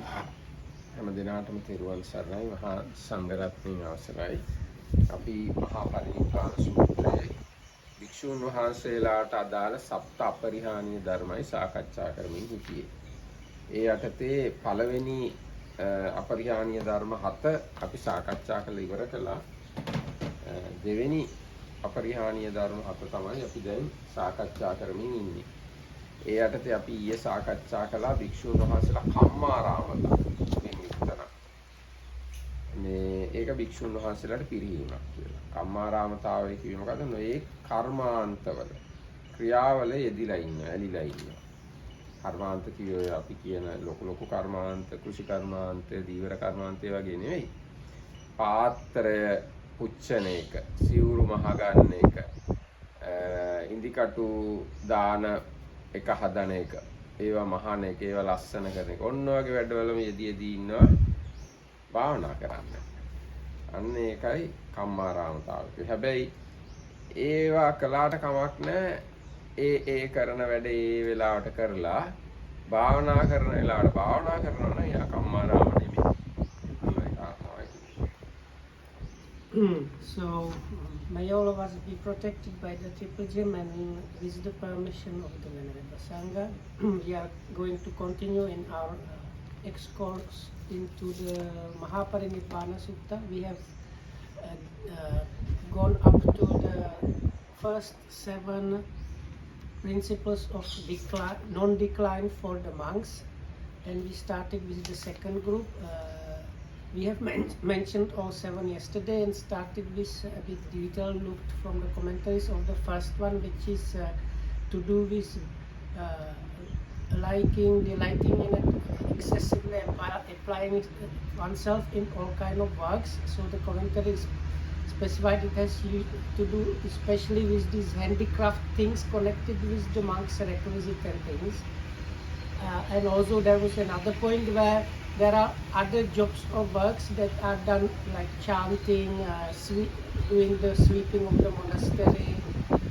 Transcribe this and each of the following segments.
හැම දිනාටම තෙරුවන් සරණයි මහා සංඝරත්නයේ අවසරයි. අපි මහා පරිනිබ්බාන සූත්‍රයේ භික්ෂුන් වහන්සේලාට අදාළ සප්ත අපරිහානීය ධර්මයි සාකච්ඡා කරමින් සිටියේ. ඒ යටතේ පළවෙනි අපරිහානීය ධර්ම 7 අපි සාකච්ඡා කරලා ඉවර කළා. දෙවෙනි අපරිහානීය ධර්ම 7 තමයි අපි දැන් සාකච්ඡා කරමින් ඉන්නේ. ඒ යටතේ අපි ඊයේ සාකච්ඡා කළා භික්ෂුන් වහන්සේලා කම්මාරාමතා නිමිත්තන. මේ ඒක භික්ෂුන් වහන්සේලාට පිරිහීමක් කියලා. කම්මාරාමතාවය කියන්නේ මොකද? මේ කර්මාන්තවල ක්‍රියාවල යෙදිලා ඉන්නවා, ඇලිලා ඉන්නවා. කර්මාන්ත කියෝ අපි කියන ලොකු කර්මාන්ත, කෘෂි කර්මාන්ත, දීවර කර්මාන්ත වගේ නෙවෙයි. පාත්‍රය පුච්චන එක, සිවුරු මහ ගන්න එක, ඉන්දිකටු දාන එක හදන එක, ඒවා මහාන එක, ඒවා ලස්සන කරන එක. ඔන්න ඔයගේ වැඩවලම යෙදී ඉන්නවා භාවනා කරන්න. අන්න ඒකයි කම්මාරාමතාවය. හැබැයි ඒවා කළාට කමක් නැහැ. ඒ කරන වැඩ ඒ වෙලාවට කරලා භාවනා කරන වෙලාවට භාවනා කරනවා නම් යා කම්මාරාම නෙමෙයි. So may all of us be protected by the triple gem, and with the permission of the Venerable Sangha, we are going to continue in our excursion into the Maha Parinibbana Sutta. We have gone up to the first 7 principles of non-decline for the monks, and we started with the second group. We have mentioned all 7 yesterday and started with a bit detail looked from the commentaries of the first one, which is to do with delighting in it, excessively applying oneself in all kind of works. So the commentaries specified it has to do especially with these handicraft things connected with the monks' requisite and things. And also there was another point where there are other jobs or works that are done, like chanting, doing the sweeping of the monastery,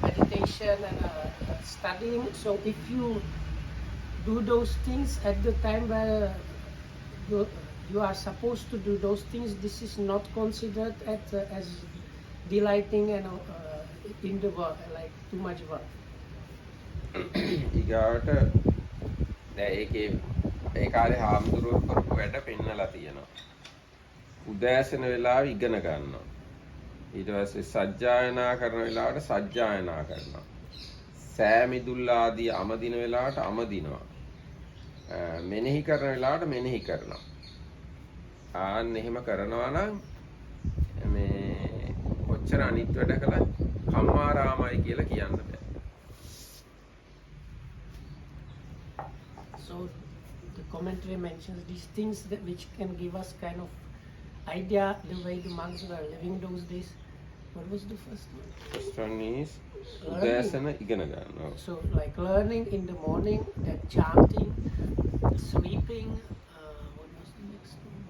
meditation and studying. So if you do those things at the time where you are supposed to do those things, this is not considered as delighting and in the work, like too much work. ඊගාට ඒ කාලේ හාමුදුරුවෝ කරපු වැඩ පෙන්නලා තියෙනවා. උදෑසන වෙලාව ඉගෙන ගන්නවා. ඊට පස්සේ සජ්ජායනා කරන වෙලාවට සජ්ජායනා කරනවා. සෑමිදුල් ආදී අමදින වෙලාවට අමදිනවා. මෙනෙහි කරන වෙලාවට මෙනෙහි කරනවා. ආන්න එහෙම කරනවා නම් මේ කොච්චර අනිත් වැඩ කළත් කම්මාරාමයි කියලා කියන්න බෑ. So the commentary mentions these things which can give us kind of idea the way the monks were living those days. What was the first one? First one is udasana igana gannawa. So like learning in the morning, that chanting, sweeping, what was the next one?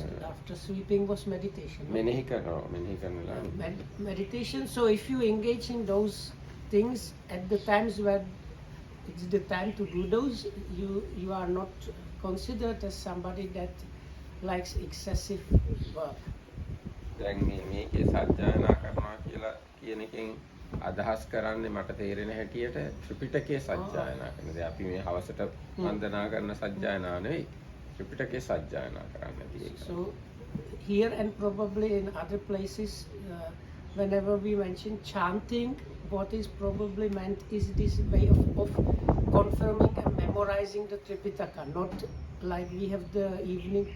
So after sweeping was meditation. Menehi karana. Meditation. So if you engage in those things at the times where it's the time to do those, you are not considered as somebody that likes excessive work. දැන් මේකේ සත්‍යයනා කරනවා කියලා කියන එකෙන් අදහස් කරන්නේ මට තේරෙන හැටියට ත්‍රිපිටකයේ සත්‍යයනා කරන දේ. අපි මේ හවසට වන්දනා කරන සත්‍යයනා නෙවෙයි, ත්‍රිපිටකයේ සත්‍යයනා කරන්න තියෙන්නේ. So here and probably in other places, whenever we mention chanting, what is probably meant is this way of confirming and memorizing the Tripitaka, not like we have the evening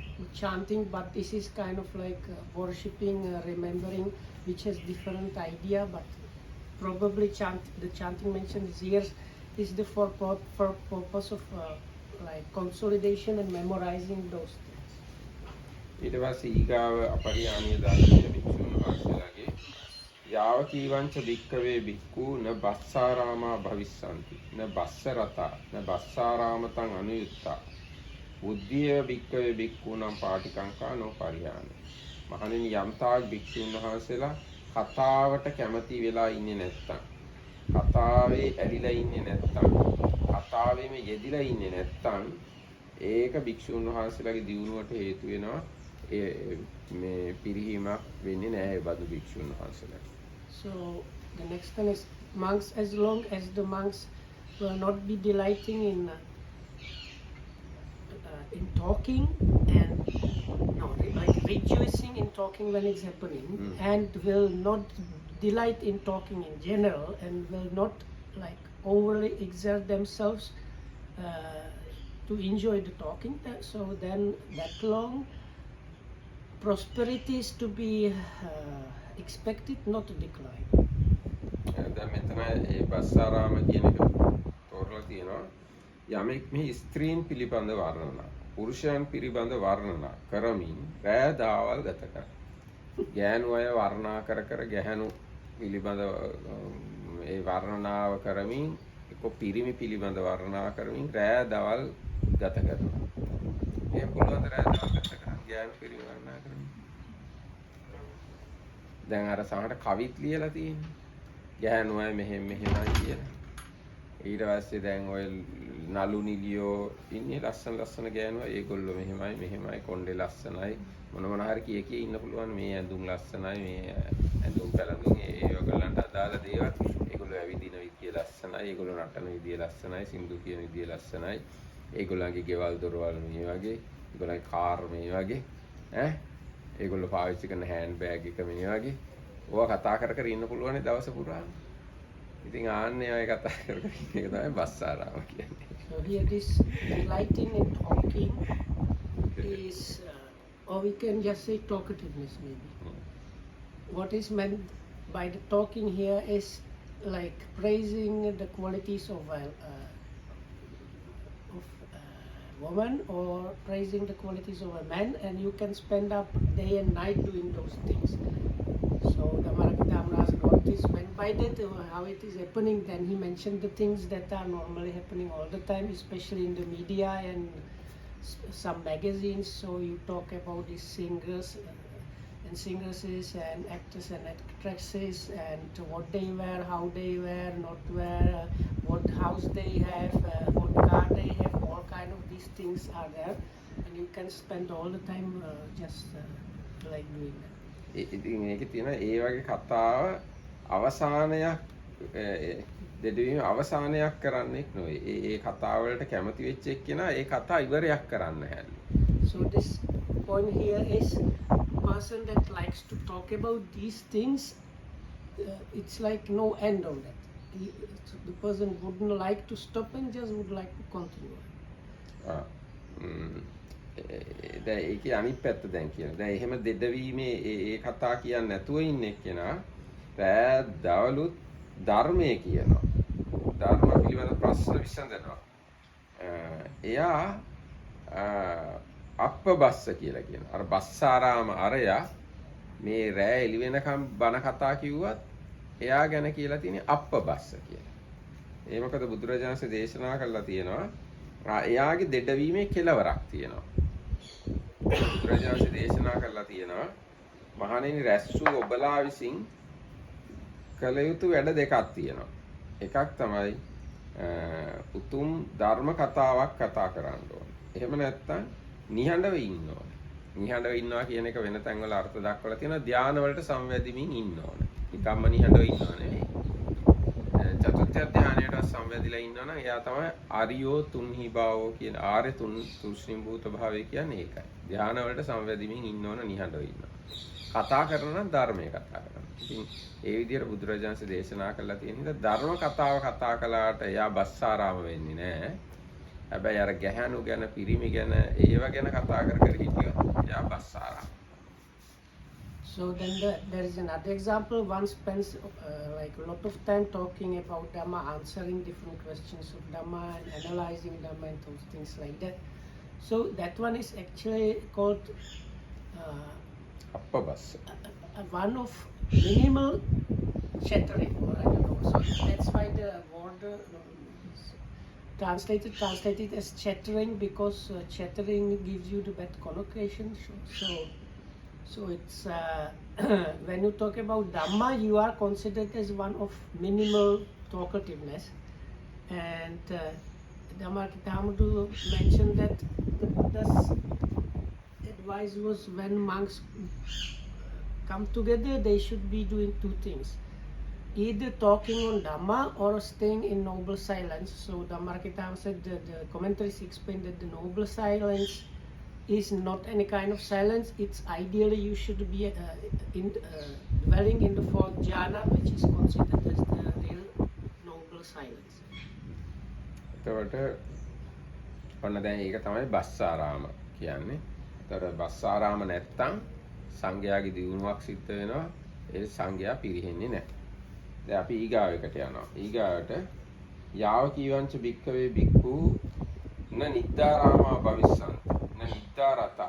chanting, but this is kind of like worshipping, remembering, which has different idea, but probably the chanting mentioned here is the for purpose of like consolidation and memorizing those things. ඊට පස්සේ ඊගාව අපරිහානීය ධර්මයේ භික්ෂුන් වහන්සේලාගේ යාව කීවංච භික්ඛවේ භික්ඛු න බස්සාරාමා භවිස්සanti න බස්සරතා න බස්සාරාමතං අනුයුක්තා බුද්ධිය භික්ඛවේ භික්ඛූනම් පාටිකංකා නෝ පරිහාන. මහණෙනි යම්තාක් භික්ෂුන් වහන්සේලා කතාවට කැමති වෙලා ඉන්නේ නැත්තම්, කතාවේ ඇලිලා ඉන්නේ නැත්තම්, කතාවේම යෙදිලා ඉන්නේ නැත්තම් ඒක භික්ෂුන් වහන්සේලාගේ දියුණුවට හේතු වෙනවා. මේ පිරිහීමක් වෙන්නේ නැහැ ඒ බඳු භික්ෂුන් වහන්සේලාට. So the next one is monks, as long as the monks will not be delighting in talking and no, like rejoicing in talking when it's happening, and will not delight in talking in general, and will not like overly exert themselves to enjoy the talking. So then that long prosperity is to be expected, not to decline. දැන් මෙතන ඒ බස්සාරාම කියන එක තෝරලා තියෙනවා. යමෙක් මේ ස්ත්‍රීන් පිළිබඳ වර්ණනා, පුරුෂයන් පිළිබඳ වර්ණනා කරමින් රෑ දවල් ගත කර. ගෑනු අය වර්ණනා කර ගැහැණු පිළිබඳ ඒ වර්ණනාව කරමින් එක්ක පිරිමි පිළිබඳ වර්ණනා කරමින් රෑ දවල් ගත කරනවා. මේ පුළුවන් රෑ දවල් ගත කරන ගෑනු පිරිමි වර්ණනා කරමින්. දැන් අර සමහර කවිත් ලියලා තියෙනවා. ගෑනු අය මෙහෙමයි කියලා. ඊට පස්සේ දැන් ඔය නලු නිලියෝ ඉන්නේ ලස්සන ගෑනු අය. ඒගොල්ලෝ මෙහෙමයි කොණ්ඩේ ලස්සනයි. මොන හරි කිය ඉන්න පුළුවන්. මේ ඇඳුම් ලස්සනයි. මේ ඇඳුම් පැළඳුම් ඒගොල්ලන්ට අදාළ දේවල්. ඒගොල්ලෝ ඇවිදින විදිය ලස්සනයි. ඒගොල්ලෝ නටන විදිය ලස්සනයි. සින්දු කියන විදිය ලස්සනයි. ඒගොල්ලන්ගේ ගෙවල් දොරවල් මේ වගේ. ඒගොල්ලන්ගේ කාර් මේ වගේ. ඒගොල්ලෝ පාවිච්චි කරන හෑන්ඩ් බෑග් එක මේ වගේ. ඕවා කතා කර ඉන්න පුළුවන් දවස පුරාම. ඉතින් ආන්නේ ඔය කතා කර ඉන්න එක තමයි බස්සාරාම කියන්නේ. So here this delighting in talking is, or we can just say talkativeness maybe. What is meant by the talking here is like praising the qualities of woman, or praising the qualities of a man, and you can spend up day and night doing those things. So the Marakadam asked what is meant by that, or how it is happening. Then he mentioned the things that are normally happening all the time, especially in the media and some magazines. So you talk about these singers and singresses and actors and actresses, and what they wear, how they wear, not wear, what house they have, what car they have. All kind of these things are there, and you can spend all the time just like doing that. ඉතින් මේකේ තියෙන ඒ වගේ කතාව අවසානයක් දෙදවීම අවසානයක් කරන්නෙක් නෙවෙයි. ඒ කතාව වලට කැමති වෙච්ච එක්කෙනා ඒ කතා ඉවරයක් කරන්න හැදුවා. So this point here is person that likes to talk about these things, it's like no end of that. The person wouldn't like to stop and just would like to continue. දැන් ඒකේ අනිත් පැත්ත දැන් කියනවා. දැන් එහෙම දෙදවීමේ ඒ කතා කියන්නේ නැතුව ඉන්න එක්කෙනා රෑ දවලුත් ධර්මයේ කියනවා. ධර්ම පිළිබඳ ප්‍රශ්න විසඳනවා. එයා අප්පබස්ස කියලා කියනවා. අර බස්සාරාම අරයා මේ රෑ එළි වෙනකම් බණ කතා කිව්වත් එයා ගැන කියලා තියෙන්නේ අප්පබස්ස කියලා. ඒ මොකද බුදුරජාණන්සේ දේශනා කළා තියෙනවා එයාගේ දෙඩවීමේ කෙලවරක් තියෙනවා. බුදුරජාණන්සේ දේශනා කළා තියෙනවා මහණෙනි රැස් වූ ඔබලා විසින් කළ යුතු වැඩ දෙකක් තියෙනවා. එකක් තමයි උතුම් ධර්ම කතාවක් කතා කරන්න ඕනේ. එහෙම නැත්නම් නිහඬව ඉන්න ඕනේ. නිහඬව ඉන්නවා කියන එක වෙන තැන්වල අර්ථ දක්වලා තියෙනවා ධානය වලට සංවැදීමින් ඉන්න ඕනේ. නිකම්ම නිහඬව ඉන්නව නෙවෙයි. චතුර්ථ ධානයට සංවැදිලා ඉන්නවා නම් එයා තමයි ආර්යෝ තුන්හි භාවෝ කියන ආර්ය තුන්ස්නිභූත භාවය කියන්නේ ඒකයි. ධානය වලට සංවැදීමින් ඉන්න ඕන නිහඬව ඉන්නවා. කතා කරන නම් ධර්මයේ කතා කරනවා. ඉතින් ඒ විදිහට බුදුරජාණන්සේ දේශනා කළා තියෙන හින්දා ධර්ම කතාව කතා කළාට එයා බස්සාරාම වෙන්නේ නැහැ. හැබැයි අර ගැහැණු ගැන පිරිමි ගැන ඒව ගැන කතා කර හිටියොත් එයා බස්සාරාම. So then there is another example. One spends like a lot of time talking about Dhamma, answering different questions of Dhamma and analyzing Dhamma and those things like that. So that one is actually called අප්පබස්ස. One of minimal chattering, or I don't know. So that's why the word translated as chattering, because chattering gives you the bad connotation. So it's when you talk about Dhamma, you are considered as one of minimal talkativeness, and Dhammakitamudu mentioned that the Buddha's advice was when monks come together, they should be doing two things. Either talking on Dhamma or staying in noble silence. So Dhammakitamu said that the commentaries explain that the noble silence is not any kind of silence. It's ideally you should be dwelling in the fourth jhana, which is considered as the real noble silence. එතකොට ඔන්න දැන් ඒක තමයි බස්සාරාම කියන්නේ. එතකොට බස්සාරාම නැත්තම් සංඝයාගේ දියුණුවක් සිද්ධ වෙනවා. ඒ සංඝයා පිරිහෙන්නේ නැහැ. දැන් අපි ඊගාවකට යනවා. ඊගාවට යාව කීවංච භික්ඛවේ භික්ඛු න නිද්දාරාමා භවිස්සන්ති න නිද්දාරත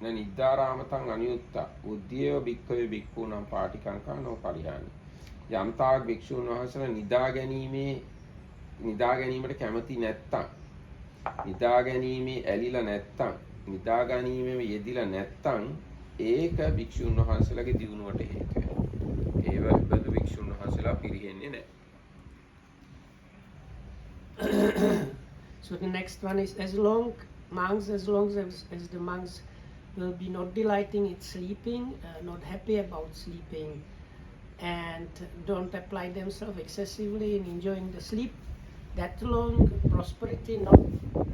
න නිද්දාරාමතං අනියුත්ත උද්දීව භික්ඛවේ භික්ඛූනම් පාටිකංකා නොපරිහානි. යම්තාක් භික්ෂුන් වහන්සේලා නිදා ගැනීමට කැමති නැත්තම් නිදා ගැනීමේ ඇලිලා නැත්තම් නිදා ගැනීමේ යෙදිලා නැත්තම් ඒක භික්ෂුන් වහන්සේලාගේ දියුණුවට හේතු වෙනවා. ඒව බඳු භික්ෂුන් වහන්සේලා පිරිහෙන්නේ නැහැ. So the next one is as long as the monks will be not delighting in sleeping, not happy about sleeping, and don't apply themselves excessively in enjoying the sleep, that long prosperity not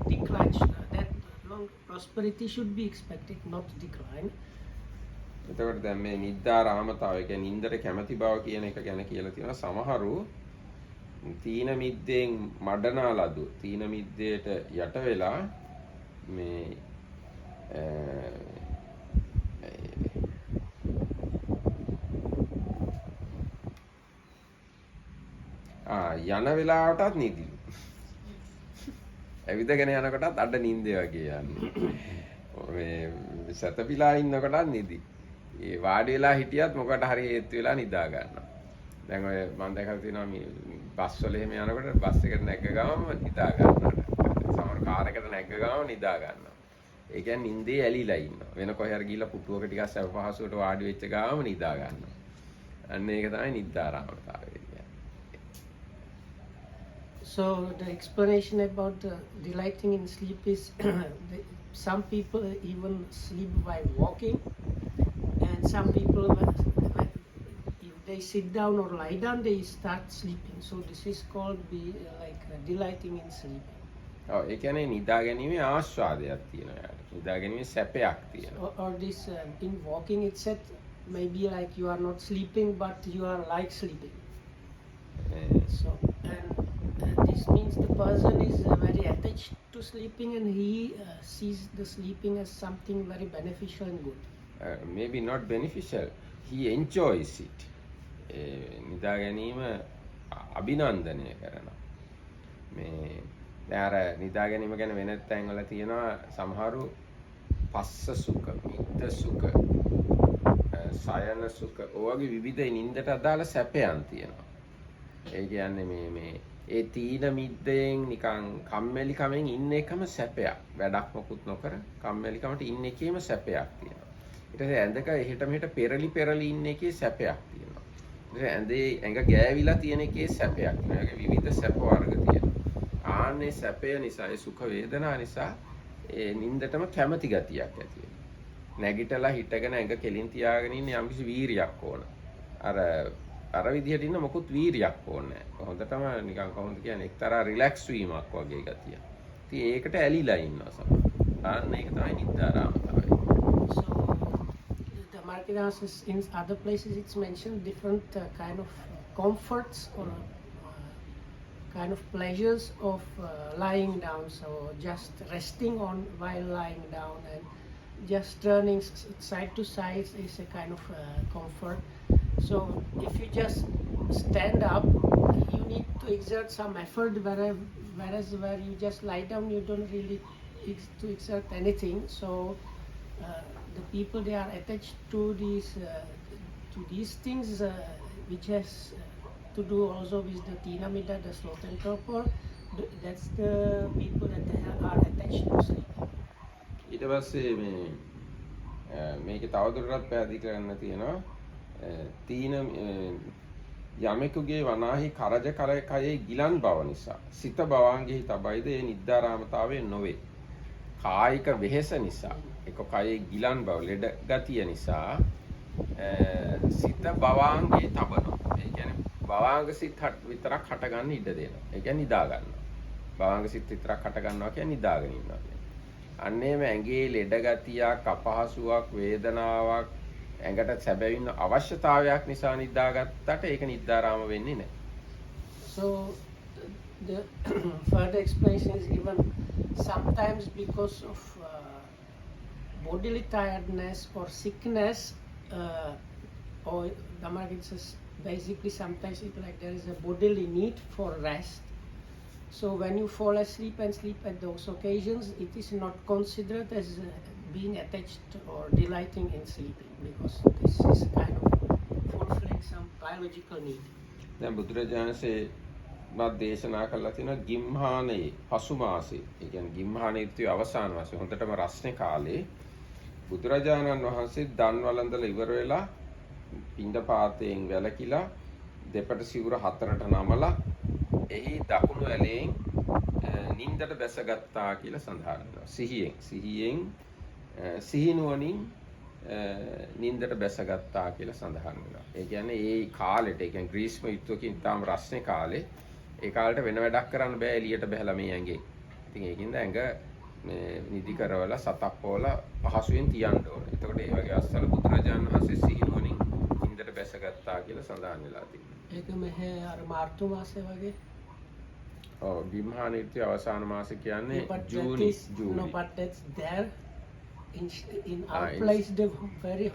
decline. That long prosperity should be expected, not decline. එතකොට දැන් මේ නිද්දාරාමතාවය කියන්නේ නින්දට කැමැති බව කියන එක ගැන කියලා තියෙනවා. සමහරු තීන මිද්දෙන් මඩනා ලදු තීන මිද්දේට යට වෙලා මේ යන වෙලාවටත් නිදිලු. ඇවිදගෙන යනකොටත් අඩ නිින්දේ වගේ යන්නේ. මේ සතපිලා ඉන්නකොටත් නිදි. ඒ වාඩි වෙලා හිටියත් මොකට හරි හේතු වෙලා නිදා ගන්නවා. දැන් ඔය මම දැකලා තියෙනවා මේ බස් වල එහෙම යනකොට බස් එකට නැග්ග ගමන් නිදා ගන්නවා. සමහර කාර් එකට නැග්ග ගමන් නිදා ගන්නවා. ඒ කියන්නේ නිින්දේ ඇලිලා ඉන්නවා. වෙන කොහේ හරි ගිහලා පුටුවක ටිකක් සැප පහසුවට වාඩි වෙච්ච ගමන් නිදා ගන්නවා. අන්න ඒක තමයි නිද්දාරාමතාවය කියන්නේ. So the explanation about the delighting in sleep is some people even sleep while walking, and some people if they sit down or lie down they start sleeping. So this is called delighting in sleeping. ඔව් ඒ කියන්නේ නිදා ගැනීමේ ආස්වාදයක් තියෙනවා යාට. නිදා ගැනීමේ සැපයක් තියෙනවා. Or this in walking it said maybe like you are not sleeping but you are like sleeping. So and this means the person is very attached to sleeping and he sees the sleeping as something very beneficial and good. Maybe not beneficial. He enjoys it. නිදා ගැනීම අභිනන්දනය කරනවා. මේ දැන් අර නිදා ගැනීම ගැන වෙනත් තැන්වල තියෙනවා සමහරු පස්ස සුඛ, මිත්ත සුඛ, සයන සුඛ ඔයගේ විවිධ නින්දට අදාළ සැපයන් තියෙනවා. ඒ කියන්නේ මේ ඒ තීන මිද්දෙන් නිකන් කම්මැලිකමෙන් ඉන්න එකම සැපයක්. වැඩක් මොකුත් නොකර කම්මැලිකමට ඉන්න එකේම සැපයක් තියෙනවා. ඊට පස්සේ ඇඳක එහෙට මෙහෙට පෙරලි ඉන්න එකේ සැපයක් තියෙනවා. ඊට පස්සේ ඇඳේ ඇඟ ගෑවිලා තියෙන එකේ සැපයක් තියෙනවා. ඒකේ විවිධ සැප වර්ග තියෙනවා. ආන්නේ සැපය නිසා ඒ සුඛ වේදනා නිසා ඒ නින්දටම කැමැති ගතියක් ඇති වෙනවා. නැගිටලා හිටගෙන ඇඟ කෙලින් තියාගෙන ඉන්න යම්කිසි වීරියක් ඕන. අර විදිහට ඉන්න මොකුත් වීරියක් ඕනේ නැහැ. හොඳටම නිකන් කොහොමද කියන්නේ එක්තරා රිලැක්ස් වීමක් වගේ ගතිය. ඉතින් ඒකට ඇලිලා ඉන්නවා සමහර. අන්න ඒක තමයි නිද්දාරාමතාවය. So the Markidas in other places it's mentioned different kind of comforts or kind of pleasures of lying down. So just resting on while lying down and just turning side to side is a kind of comfort. So if you just stand up, you need to exert some effort, whereas where you just lie down, you don't really to exert anything. So the people they are attached to these things, which has to do also with the tina middha, the sloth and torpor. That's the people that they are attached to sleep. ඊට පස්සේ මේකේ තවදුරටත් පැහැදිලි කරන්න තියෙනවා තීන යමෙකුගේ වනාහි කරජ කයේ ගිලන් බව නිසා සිත භවාංගෙහි තබයිද ඒ නිද්දාරාමතාවය නොවේ. කායික වෙහෙස නිසා එක කයේ ගිලන් බව ලෙඩ ගතිය නිසා සිත භවාංගේ තබනවා. ඒ කියන්නේ භවාංග සිත විතරක් හට ගන්න ඉඩ දෙනවා. ඒ කියන්නේ නිදා ගන්නවා. භවාංග සිත විතරක් හට ගන්නවා කියන්නේ නිදාගෙන ඉන්නවා කියන්නේ. අන්නේම ඇඟේ ලෙඩ ගතියක්, අපහසුාවක්, වේදනාවක් ඇඟට සැබවින් අවශ්‍යතාවයක් නිසා නිදාගත්තට ඒක නිද්දාරාම වෙන්නේ නැහැ. So the further explanation is given sometimes because of bodily tiredness or sickness, or Dhamma says basically sometimes it's like there is a bodily need for rest. So when you fall asleep and sleep at those occasions, it is not considered as being attached or delighting in sleeping, because this is kind of fulfilling some biological need. දැන් බුදුරජාණන්සේ මා දේශනා කළා තියෙනවා ගිම්හානයේ පසු මාසේ. ඒ කියන්නේ ගිම්හාන ඍතුවේ අවසාන මාසේ හොඳටම රස්නේ කාලේ බුදුරජාණන් වහන්සේ දන් වළඳලා ඉවර වෙලා පිණ්ඩපාතයෙන් වැළකීලා දෙපට සිවුර හතරට නමලා එහි දකුණු ඇලෙන් නින්දට බැසගත්තා කියලා සඳහන් වෙනවා. සිහියෙන් සිහිනුවණින් නින්දට බැසගත්තා කියලා සඳහන් වෙනවා. ඒ කියන්නේ ඒ කාලෙට, ඒ කියන්නේ ග්‍රීස්ම යුද්ධකින් තාම රස්නේ කාලේ ඒ කාලේට වෙන වැඩක් කරන්න බෑ එළියට බහැලා මේ ඇඟේ. ඉතින් ඒකින්ද ඇඟ මේ නිදි කරවලා සතප්පවලා පහසුවෙන් තියන්න ඕනේ. එතකොට ඒ වගේ අස්සල බුදුරජාණන් වහන්සේ සිහිනුවණින් නින්දට බැසගත්තා කියලා සඳහන් වෙලා තියෙනවා. ඒක මෙහෙ අර මාර්තු මාසේ වගේ. ඔව් ගිම්හාන ඍතුවේ අවසාන මාසේ කියන්නේ ජූනි. No, but that's there. In our place the very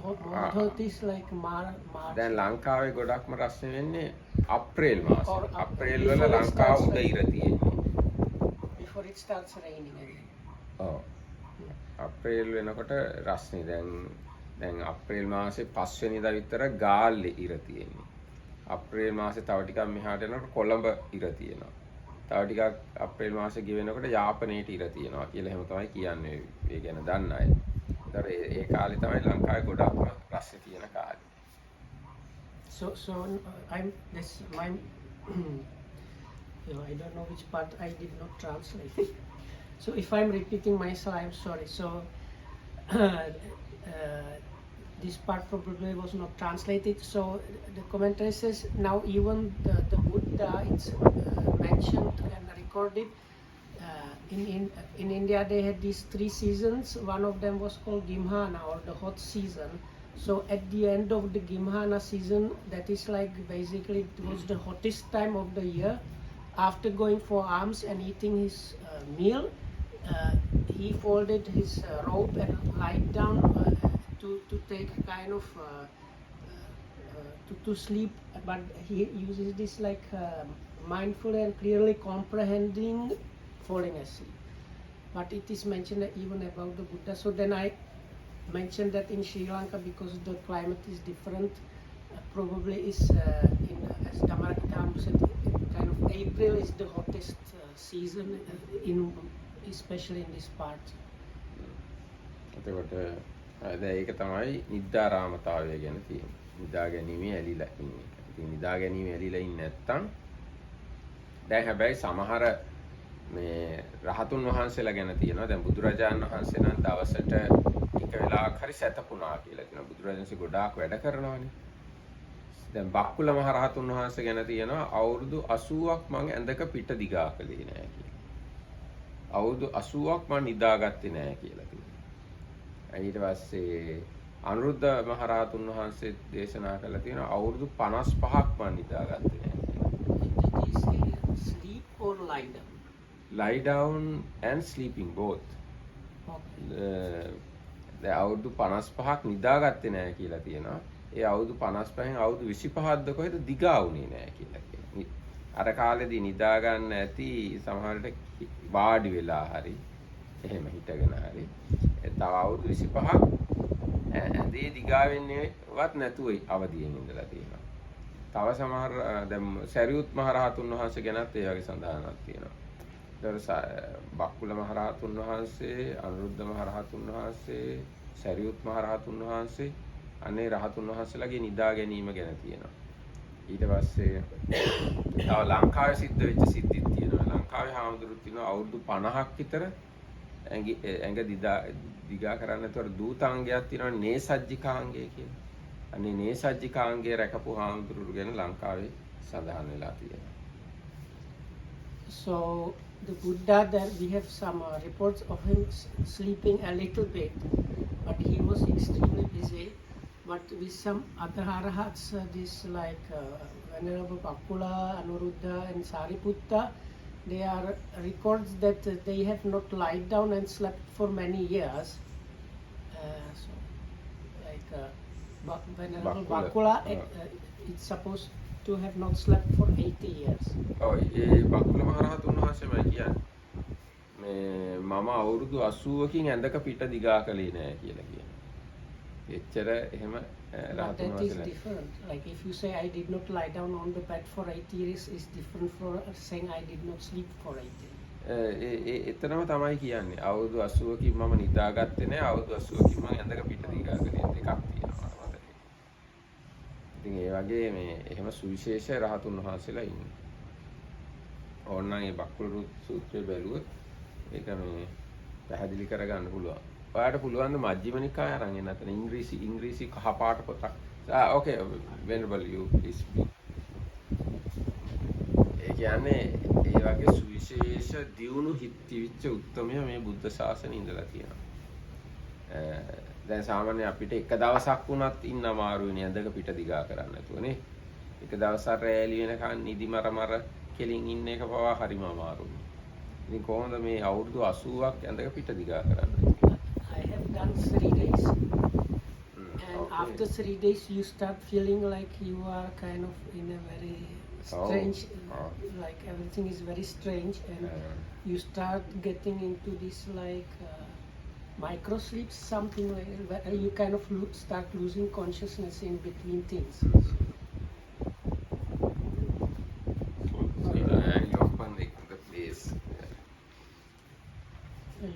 hot is like March. දැන් ලංකාවේ ගොඩක්ම රස්නේ වෙන්නේ අප්‍රේල් මාසේ. අප්‍රේල් වල ලංකාව උඩ ඉර තියෙන්නේ. Before it starts raining again. ඔව්. අප්‍රේල් වෙනකොට රස්නේ දැන් අප්‍රේල් මාසේ 5 වෙනිදා විතර ගාල්ලේ ඉර තියෙන්නේ. අප්‍රේල් මාසේ තව ටිකක් මෙහාට යනකොට කොළඹ ඉර තියෙනවා. තව ටිකක් අප්‍රේල් මාසේ ගෙවෙනකොට යාපනයේට ඉර තියෙනවා කියලා එහෙම තමයි කියන්නේ. ඒ ගැන දන්න අය. ඒතර ඒ කාලේ තමයි ලංකාවේ ගොඩක්ම රස්නේ තියෙන කාලේ. So I'm this my I don't know which part I did not translate. So if I'm repeating myself, I'm sorry. So this part probably was not translated. So the commentary says now even the Buddha it's mentioned and recorded. In India they had these 3 seasons. One of them was called Gimhana, or the hot season. So at the end of the Gimhana season, that is like basically it was the hottest time of the year. After going for alms and eating his meal, he folded his robe and lied down to take kind of to sleep. But he uses this like mindful and clearly comprehending falling asleep. But it is mentioned even about the Buddha. So then I mentioned that in Sri Lanka, because the climate is different, probably is as Dhammarakita said, kind of April is the hottest season especially in this part. එතකොට දැන් ඒක තමයි නිද්දාරාමතාවය ගැන තියෙන්නේ. නිදා ගැනීමේ ඇලිලා ඉන්නේ. ඉතින් නිදා ගැනීමේ ඇලිලා ඉන්නේ නැත්තම් දැන් හැබැයි සමහර මේ රහතුන් වහන්සේලා ගැන තියෙනවා. දැන් බුදුරජාණන් වහන්සේ නම් දවසට එක වෙලාවක හරි සැතපුණා කියලා කියනවා. බුදුරජාණන්සේ ගොඩාක් වැඩ කරනවානේ. දැන් බක්කුල මහ රහතුන් වහන්සේ ගැන තියෙනවා අවුරුදු 80ක් මම ඇඳක පිට දිගා කළේ නෑ කියලා. අවුරුදු 80ක් මම නිදාගත්තේ නෑ කියලා කියනවා. ඊට පස්සේ අනුරුද්ධ මහ රහතුන් වහන්සේ දේශනා කළා තියෙනවා අවුරුදු 55ක් මම නිදාගත්තේ නෑ කියලා. Did he sleep or lie down? Lie down and sleeping both. දැන් අවුරුදු 55ක් නිදාගත්තේ නැහැ කියලා තියෙනවා. ඒ අවුරුදු 55න් අවුරුදු 25ක්ද කොහෙද දිගා වුණේ නැහැ කියලා කියනවා. අර කාලෙදී නිදා ගන්න ඇති සමහරට වාඩි වෙලා හරි එහෙම හිටගෙන හරි තව අවුරුදු 25ක් ඇඳේ දිගා වෙන්නේවත් නැතුව අවදියෙන් ඉඳලා තියෙනවා. තව සමහර දැන් සරියුත් මහ රහතුන් වහන්සේ ගැනත් ඒ වගේ සඳහනක් තියෙනවා. බක්කුල මහ රහතුන් වහන්සේ, අනුරුද්ධ මහ රහතුන් වහන්සේ, සරියුත් මහ රහතුන් වහන්සේ අනේ රහතුන් වහන්සේලාගේ නිදා ගැනීම ගැන තියෙනවා. ඊට පස්සේ තව ලංකාවේ සිද්ධ වෙච්ච සිද්ධිත් තියෙනවා. ලංකාවේ හාමුදුරුවෝ තියෙනවා අවුරුදු 50ක් විතර ඇඟ දිගා කරන්න නැතුව දූතාංගයක් තියෙනවා නේසජ්ජිකාංගය කියලා. අනේ නේසජ්ජිකාංගය රැකපු හාමුදුරුවෝ ගැන ලංකාවේ සඳහන් වෙලා තියෙනවා. So the Buddha, that we have some reports of him sleeping a little bit, but he was extremely busy. But with some other arahats, this like Venerable Pakula, Anuruddha, and Sariputta, there are records that they have not lied down and slept for many years. So, like Venerable Bakula, it's supposed to have not slept for 80 years. ඔව් ඒ බකුල මහරහතුන් වහන්සේමයි කියන්නේ. මේ මම අවුරුදු 80කින් ඇඳක පිට දිගා කළේ නෑ කියලා කියනවා. එච්චර එහෙම But that is different. Like if you say I did not lie down on the bed for 8 years is different from saying I did not sleep for 8 years. එතනම තමයි කියන්නේ. අවුරුදු 80කින් මම නිදාගත්තේ නෑ. අවුරුදු 80කින් මම ඇඳක පිට දිගා කළේ දෙකක් තියෙනවා මට. ඉතින් ඒ වගේ මේ එහෙම සුවිශේෂ රහතුන් වහන්සේලා ඉන්නේ. ඕනනම් ඒ බක්කුල සූත්‍රය බැලුවොත් ඒක මේ පැහැදිලි කරගන්න පුළුවන්. ඔයාලට පුළුවන් ද මජ්ක්‍ධිම නිකාය අරන් එන්න අතන ඉංග්‍රීසි කහපාට පොතක්. Okay, Venerable, you please. ඒ කියන්නේ ඒ වගේ සුවිශේෂ දියුණු හිත්විච්ච උත්තරමය මේ බුද්ධ ශාසනයේ ඉඳලා තියෙනවා. දැන් සාමාන්‍ය අපිට එක දවසක් වුණත් ඉන්න අමාරුයිනේ ඇඳක පිට දිගා කරන්න නැතුවනේ. එක දවසක් රැලි වෙනකන් නිදි මර කෙලින් ඉන්න එක පවා හරිම අමාරුයි. ඉතින් කොහොමද මේ අවුරුදු 80ක් ඇඳක පිට දිගා කරන්නේ? I have done 3 days. And after 3 days you start feeling like you are kind of in a very strange, like everything is very strange, and you start getting into this like micro sleeps, something like that, where you kind of start losing consciousness in between things. You open the place.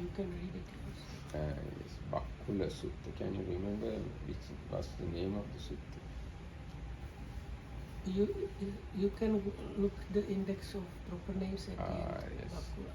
You can read it. Yes, Bakula Sutta. Can you remember which was the name of the sutta? You can look the index of proper names at the end. Yes. Bakula.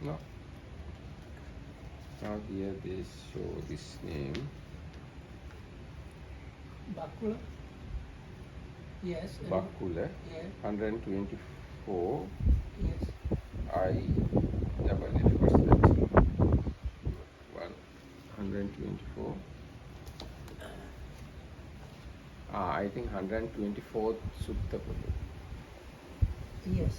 No. Now here they show this name. Bakula. Yes. Bakula. Yeah. 124. Yes. I double it. What's that? 124. I think 124th Sutta. Yes.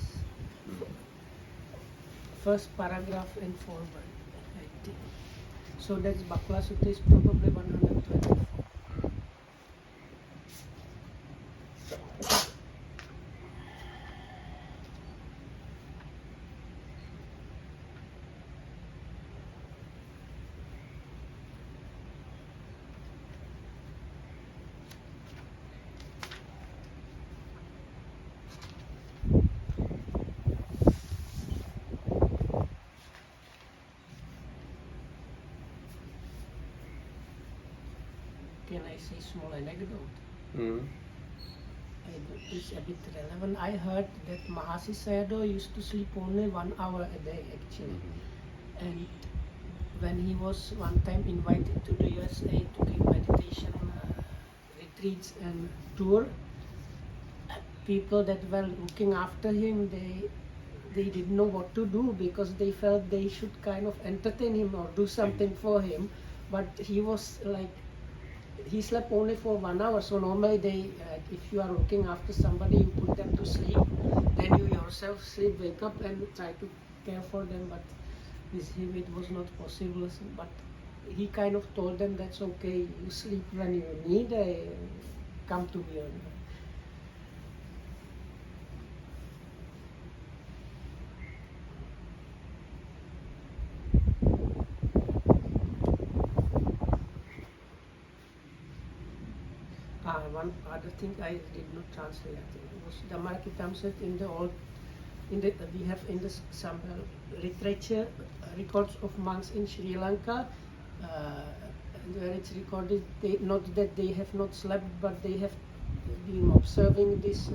First paragraph and forward, I think. So that's Bakula Sutta is probably 124. Can I say small anecdote? It's a bit relevant. I heard that Mahasi Sayadaw used to sleep only 1 hour a day actually. And when he was one time invited to the USA to give meditation retreats and tour, people that were looking after him, they didn't know what to do because they felt they should kind of entertain him or do something for him. But he was like, he slept only for 1 hour. So normally if you are looking after somebody, you put them to sleep, then you yourself sleep, wake up and try to care for them. But with him it was not possible. But he kind of told them that's okay, you sleep when you need. come to me only. One other thing I did not translate, I think, was the Markitam said in the old, we have in the some literature records of monks in Sri Lanka, where it's recorded, not that they have not slept, but they have been observing this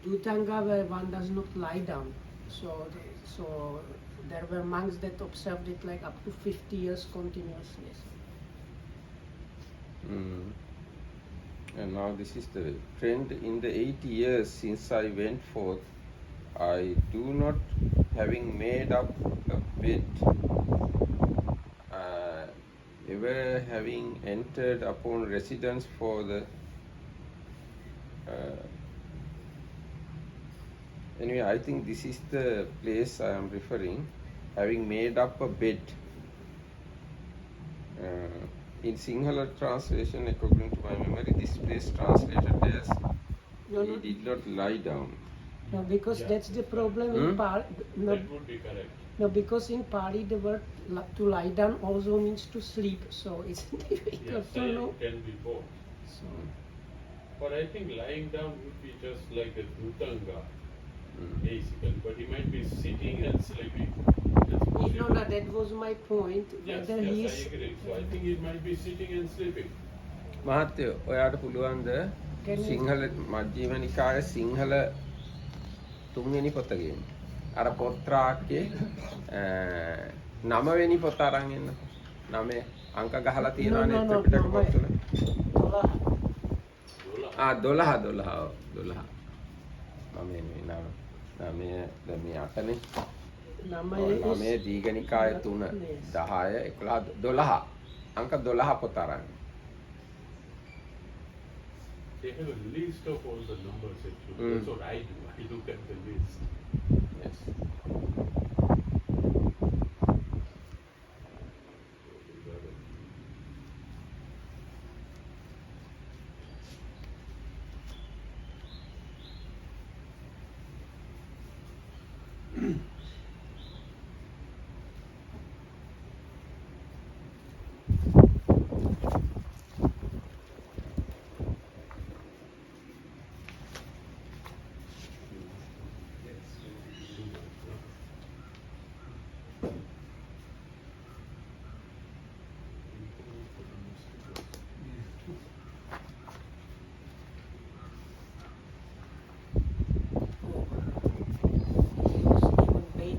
Dutanga where one does not lie down. So there were monks that observed it like up to 50 years continuously. And now this is the trend in the 80 years since I went forth. I do not having made up a bed, ever having entered upon residence for the anyway, I think this is the place I am referring, having made up a bed. In Sinhala translation, according to my memory, this place translated as he did not lie down. No, because that's the problem in Pali. No, that would be correct. no, because in Pali the word to lie down also means to sleep, so it's difficult Yes, to know. can be both. So, But I think lying down would be just like a Dutanga, basically. But he might be sitting and sleeping. That's possible. no, that was my point. Yes, Whether he yes, is, I agree. So I think it might be sitting and sleeping. මහත්තයෝ ඔයාට පුළුවන්ද සිංහල මජ්ක්‍ධිම නිකායේ සිංහල තුන්වෙනි පොත ගේන්න. අර පොත්‍රාක්කේ 9 වෙනි පොත අරන් එන්න. 9 අංක ගහලා තියෙනවානේ ත්‍රිපිටක පොත්වල. 12. 9 දැන් මේ 8නේ. 9 දීඝනිකායේ 3 10 11 12 අංක 12 පොත අරන්. They have a list of all the numbers actually. That's what I do. I look at the list. Yes.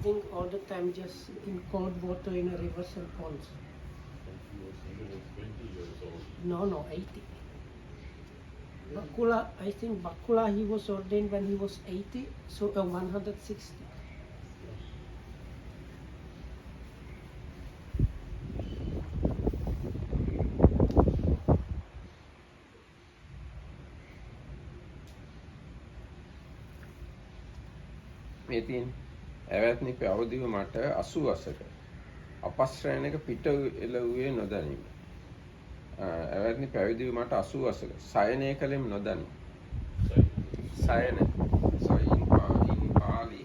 bathing all the time just in cold water in a rivers and ponds. And he was 120 years old. No, 80. Bakula, I think Bakula, he was ordained when he was 80, so 160. මේ තියෙන ඇවැත්නි පැවදිව මට 80 වසරක අපස්රයනක පිට එළවුවේ නොදැනීම. ඇවැත්නි පැවිදිව මට 80 වසරක සයනය කලෙම් නොදනි. සයන so in Pali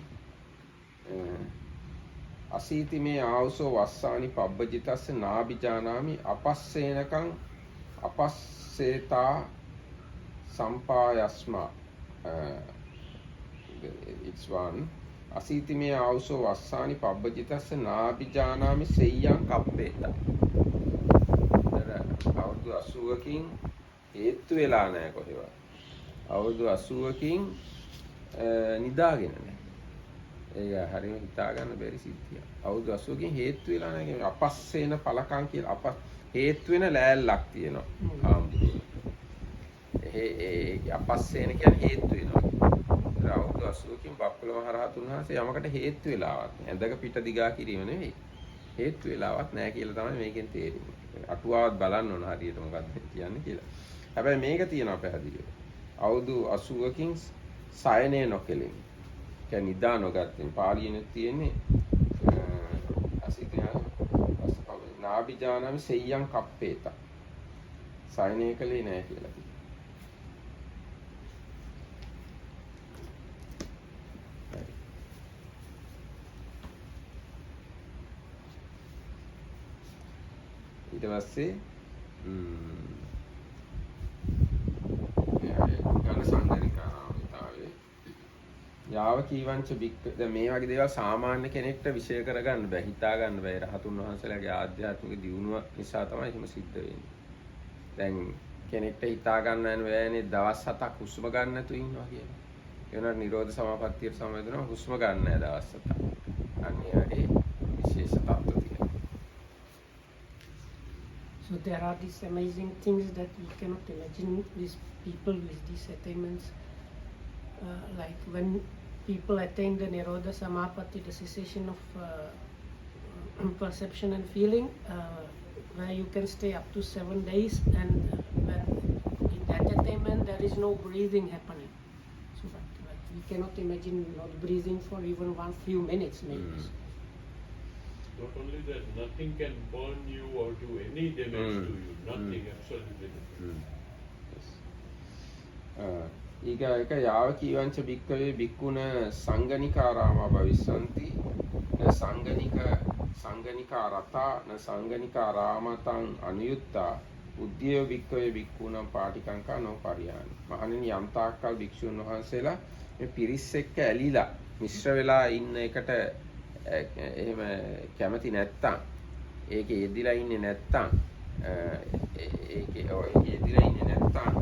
අසීති මේ ආවසෝ වස්සානි පබ්බජිතස්ස නාබිජානාමි අපස්සේනකං අපස්සේතා සම්පායස්මා it's one අසීති මේ ආවසෝ වස්සානි පබ්බජිතස්ස නාබිජානාමි සෙය්‍යං කප්පේත. අවුරුදු 80කින් හේතු වෙලා නැහැ කොහෙවත්. අවුරුදු 80කින් නිදාගෙන නැහැ. ඒක හරියම හිතා ගන්න බැරි සිද්ධියක්. අවුරුදු 80කින් හේතු වෙලා නැහැ කියන්නේ අපස්සේන පලකම් කියලා හේතු වෙන ලෑල්ලක් තියෙනවා. ඒ අපස්සේන කියන්නේ හේතු වෙනවා. අවුරුදු 80කින් බක්කුල මහරහතුන් වහන්සේ යමකට හේතු වෙලාවක් නෑ. ඇඳක පිට දිගා කිරීම නෙවෙයි. හේතු වෙලාවක් නෑ කියලා තමයි මේකෙන් තේරෙන්නේ. අටුවාවත් බලන්න ඕන හරියට මොකක්ද කියන්නේ කියලා. හැබැයි මේක තියෙනවා පැහැදිලිව. අවුරුදු 80කින් සයනය නොකෙලින්. කියන්නේ නිදා නොගත්තෙන් පාලියෙන්නේ තියෙන්නේ අසිතය නාබිජානමි සෙය්‍යං කප්පේත. සයනය කළේ නැහැ කියලා කිව්වා. හරි. ඊට පස්සේ ගණ සංගණිකාරාමිතාවේ යාව කීවංච බික්ක දැන් මේ වගේ දේවල් සාමාන්‍ය කෙනෙක්ට විශේෂ කරගන්න බෑ, හිතා ගන්න බෑ. රහතුන් වහන්සේලාගේ ආධ්‍යාත්මික දියුණුව නිසා තමයි එහෙම සිද්ධ වෙන්නේ. දැන් කෙනෙක්ට හිතා ගන්න බෑනේ දවස් 7ක් හුස්ම ගන්න නැතුව ඉන්නවා කියලා. ඒ වුණාට නිරෝධ සමාපත්තියට සමවැදුණා හුස්ම ගන්න නැහැ දවස් 7ක්. අන්න ඒ වගේ විශේෂ තත්ත්ව තියෙනවා. So there are these amazing things that we cannot imagine with people with these attainments. Like when people attain the Nirodha Samapatti, the cessation of perception and feeling, where you can stay up to 7 days, and when in that attainment there is no breathing happening. So but we cannot imagine not breathing for even one few minutes maybe. Not only that, nothing can burn you or do any damage to you. Nothing, absolutely nothing. ඊගායක යාව කීවංච බික්කවේ බික්කුණ සංගණිකාරාම භවිස්සන්ති න සංගණිකා රතා න සංගණිකාරාමතං අනුයුත්තා උද්දේව බික්කවේ බික්කුණම් පාටිකංකා නොපරිහානි. මහණෙනි යම් තාක්කල් භික්ෂුන් වහන්සේලා මේ පිරිස් එක්ක ඇලිලා මිශ්‍ර වෙලා ඉන්න එකට එහෙම කැමති නැත්තම්, ඒකේ යෙදිලා ඉන්නේ නැත්තම්, ඒකේ යෙදිලා ඉන්නේ නැත්තම්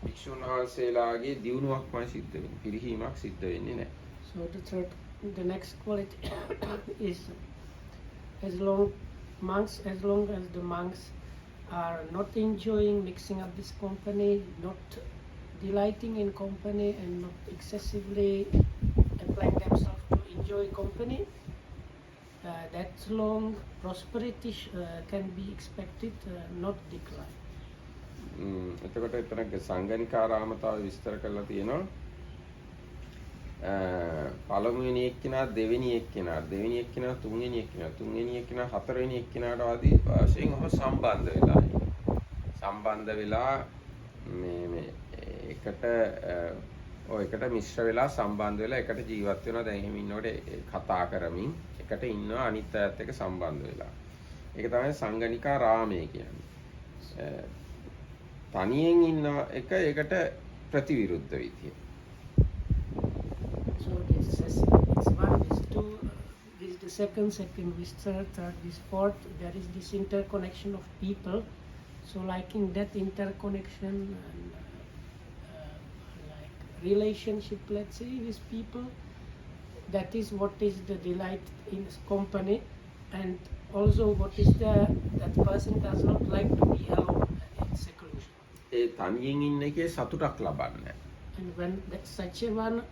භික්ෂුන් වහන්සේලාගේ දියුණුවක්මයි සිද්ධ වෙන්නේ. පිරිහීමක් සිද්ධ වෙන්නේ නැහැ. So the next quality is as long as the monks are not enjoying mixing up this company, not delighting in company, and not excessively applying themselves to enjoy company, that long prosperity can be expected, not decline. එතකොට එතන සංගණිකාරාමතාව විස්තර කරලා තියෙනවා. පළමුවෙනි එක්කිනා දෙවෙනි එක්කිනා තුන්වෙනි එක්කිනා හතරවෙනි එක්කිනාට ආදී වශයෙන් ඔහොම සම්බන්ධ වෙලා මේ එකට මිශ්‍ර වෙලා සම්බන්ධ වෙලා එකට ජීවත් වෙනවා. දැන් එහෙම ඉන්නකොට කතා කරමින් එකට ඉන්නවා අනිත් අයත් එක්ක සම්බන්ධ වෙලා. ඒක තමයි සංගණිකාරාමය කියන්නේ. තනියෙන් ඉන්න එක ඒකට ප්‍රතිවිරුද්ධ විදිය. So this is one, this two, this the second, this third, this fourth. There is this interconnection of people. So like in that interconnection, like relationship, let's say, with people, that is what is the delight in company, and also what is that person does not like to be alone in seclusion. ඒ තනියෙන් ඉන්න එකේ සතුටක් ලබන්නේ. And when such a one,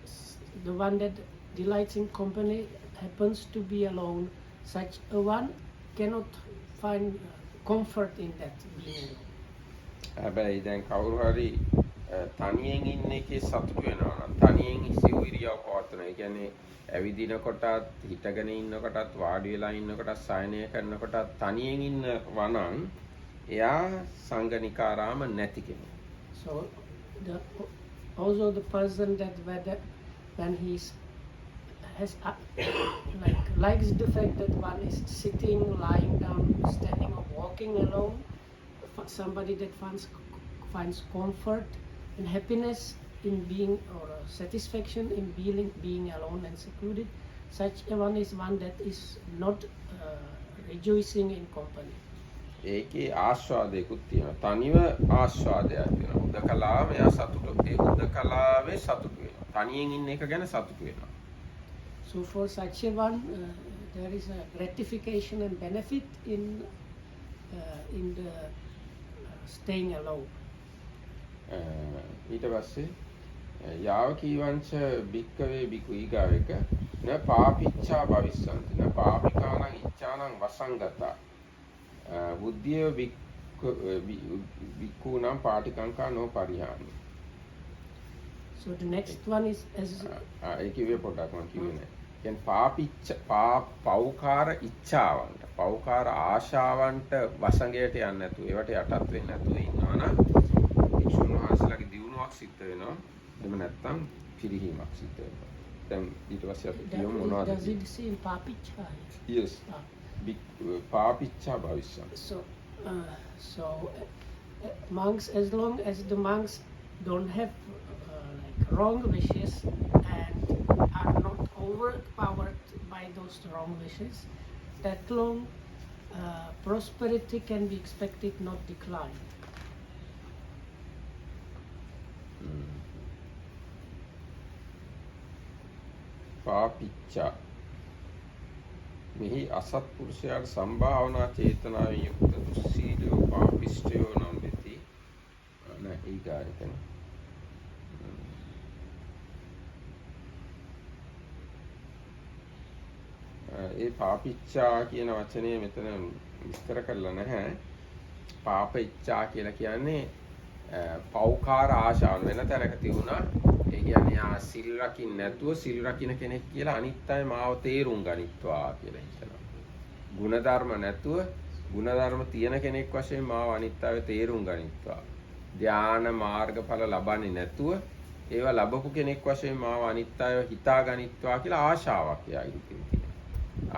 the one that delights in company happens to be alone, such a one cannot find comfort in that being alone. හැබැයි දැන් කවුරු හරි තනියෙන් ඉන්න එකේ සතුට වෙනවා නම් තනියෙන් සිව්විරියව පවත්වනවා. ඒ කියන්නේ ඇවිදිනකොටත් හිටගෙන ඉන්නකොටත් වාඩි වෙලා ඉන්නකොටත් සයනය කරනකොටත් තනියෙන් ඉන්නවා නම් එයා සංගණිකාරාම නැති කෙනෙක්. So also the person that when he likes the fact that one is sitting, lying down, standing or walking alone, somebody that finds comfort and happiness in being, or satisfaction in being alone and secluded, such a one is one that is not rejoicing in company. ඒකේ ආස්වාදයකුත් තියෙනවා. තනිව ආස්වාදයක් තියෙනවා. උදකලාව එයා සතුටු. ඒ උදකලාවේ සතුටු වෙනවා. තනියෙන් ඉන්න එක ගැන සතුටු වෙනවා. So for such a one, there is a gratification and benefit in the staying alone. ඊට පස්සේ යාව කීවංච බික්කවේ බිකු ඊගාවක න පාපිච්ඡා භවිස්සන්ති න පාපිකානං ඉච්ඡානං වසංගතා බුද්ධිය බික්කුණම් පාටිකංකා නෝ පරිහානි. So the next one is as ඒ කිව්වේ පොඩ්ඩක් මම කිව්වේ නෑ. කියන්නේ පෞකාර ඉච්ඡාවන්ට, පෞකාර ආශාවන්ට වසඟයට යන්නේ නැතුව, ඒවට යටත් වෙන්නේ නැතුව ඉන්නවා නම් භික්ෂුන් වහන්සේලාගේ දියුණුවක් සිද්ධ වෙනවා. එහෙම නැත්නම් පිරිහීමක් සිද්ධ වෙනවා. දැන් ඊට පස්සේ අපි කියමු මොනවද? Does it say in papicha? Yes. පාපිච්ඡා භවිෂ්‍යම්. So monks, as long as the monks don't have like wrong wishes and are not overpowered by those wrong wishes, that long prosperity can be expected, not decline. පාපිච්ඡා මෙහි අසත්පුරුෂයාට සම්භාවනා චේතනාවෙන් යුක්ත දුස්සීලයෝ පාපිෂ්ඨයෝ නම් වෙති. නෑ ඊගායකන. ඒ පාපිච්ඡා කියන වචනේ මෙතන විස්තර කරලා නැහැ. පාප ඉච්ඡා කියලා කියන්නේ පෞකාර ආශාව වෙන තැනක තියුණා. ඒ කියන්නේ ආ සිල් රකින්න නැතුව සිල් රකින්න කෙනෙක් කියලා අනිත් අය මාව තේරුම් ගනිත්වා කියලා හිතනවා. ಗುಣධර්ම නැතුව ಗುಣධර්ම තියෙන කෙනෙක් වශයෙන් මාව අනිත් අය තේරුම් ගනිත්වා. ධානා මාර්ගඵල ලබන්නේ නැතුව ඒවා ලැබපු කෙනෙක් වශයෙන් මාව අනිත් අය හිතා ගනිත්වා කියලා ආශාවක් යාගින් තියෙනවා.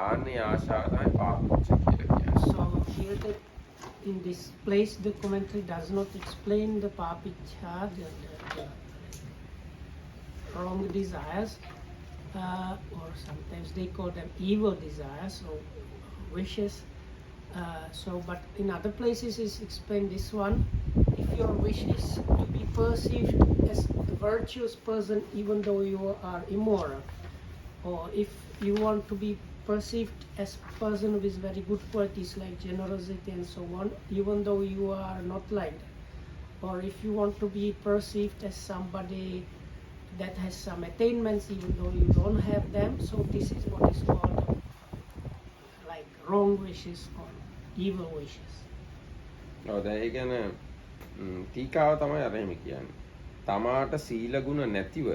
ආන්නේ ආශාව තමයි පාපච්ච කියලා කියන්නේ. So here in this place the commentary does not explain the papicha, the wrong desires, or sometimes they call them evil desires or wishes. But in other places it's explained this one. If your wish is to be perceived as a virtuous person even though you are immoral, or if you want to be perceived as a person with very good qualities like generosity and so on, even though you are not like that, or if you want to be perceived as somebody that has some attainments even though you don't have them, so this is what is called like wrong wishes or evil wishes. දැන් ඒ කියන්නේ ටීකාව තමයි අර එහෙම කියන්නේ. තමාට සීල ගුණ නැතිව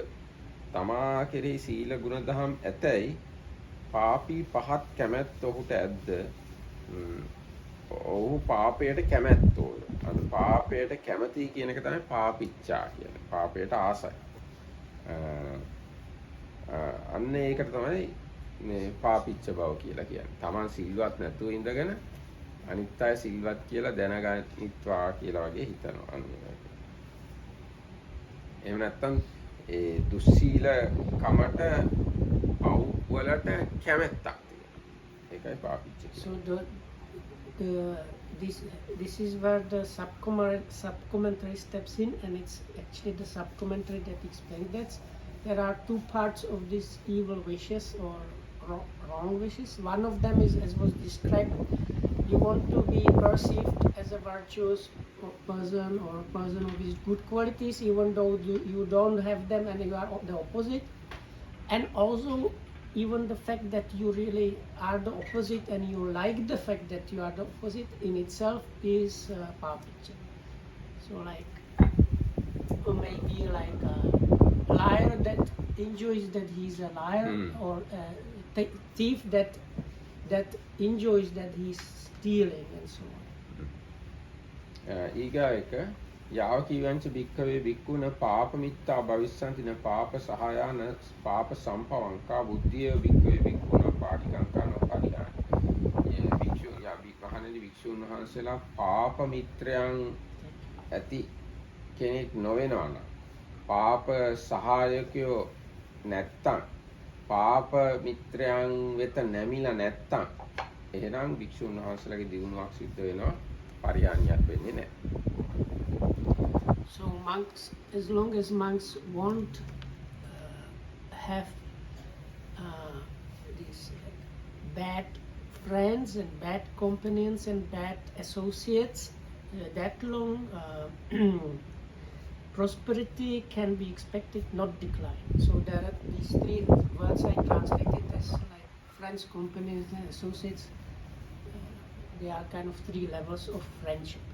තමා කෙරෙහි සීල ගුණ දහම් ඇතැයි පාපී පහත් කැමැත්ත ඔහුට ඇද්ද? ඔහු පාපයට කැමැත්තෝය. අද පාපයට කැමැති කියන එක තමයි පාපිච්චා කියන්නේ. පාපයට ආසයි. අන්න ඒකට තමයි මේ පාපිච්ච බව කියලා කියන්නේ. Taman සිල්වත් නැතුව ඉඳගෙන අනිත් අය සිල්වත් කියලා දැනගනිත්වා කියලා වගේ හිතනවා. අන්න ඒක. එහෙම නැත්නම් ඒ දුස්සීල කමට පව් වලට කැමැත්තක් තියෙනවා. ඒකයි පාපිච්ච. So this is where the sub-commentary steps in, and it's actually the sub-commentary that explains that there are two parts of these evil wishes or wrong wishes. One of them is, as was described, you want to be perceived as a virtuous person or a person with good qualities even though you don't have them and you are the opposite. And also even the fact that you really are the opposite and you like the fact that you are the opposite in itself is papicha. So like maybe like a liar that enjoys that he's a liar, or a thief that enjoys that he's stealing and so on. ඊගායක යාව කීවංච භික්ඛවේ භික්ඛුන පාපමිත්තා භවිස්සන්තින පාප සහායන පාප සම්පවංකා බුද්ධිය භික්ඛවේ භික්ඛුන පාටිකංකන පරිහාන. මේ භික්ෂු මහණෙනි භික්ෂුන් වහන්සේලා පාප මිත්‍රයන් ඇති කෙනෙක් නොවෙනවා නම්, පාප සහායකයෝ නැත්තම්, පාප මිත්‍රයන් වෙත නැමිලා නැත්තම්, එහෙනම් භික්ෂුන් වහන්සේලාගේ දියුණුවක් සිද්ධ වෙනවා, පරිහානියක් වෙන්නේ නැහැ. So monks, as long as monks won't have these bad friends and bad companions and bad associates, that long prosperity can be expected, not decline. So there are these three words I translated as like friends, companions and associates. They are kind of three levels of friendship.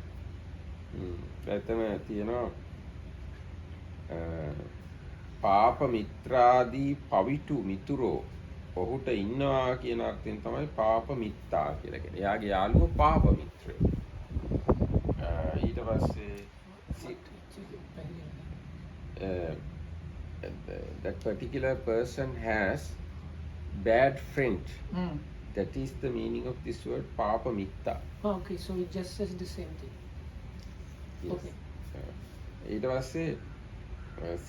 ඇත්තම තියෙනවා පාප මිත්‍රාදී පවිතු මිතුරෝ ඔහුට ඉන්නවා කියන අර්ථයෙන් තමයි පාප මිත්තා කියලා කියන්නේ. එයාගේ යාළුවෝ පාප මිත්‍රයෝ. ඊට පස්සේ that particular person has bad friend. That is the meaning of this word papa mitta. Okay, so it just says the same thing. Yes. Okay. ඊට පස්සේ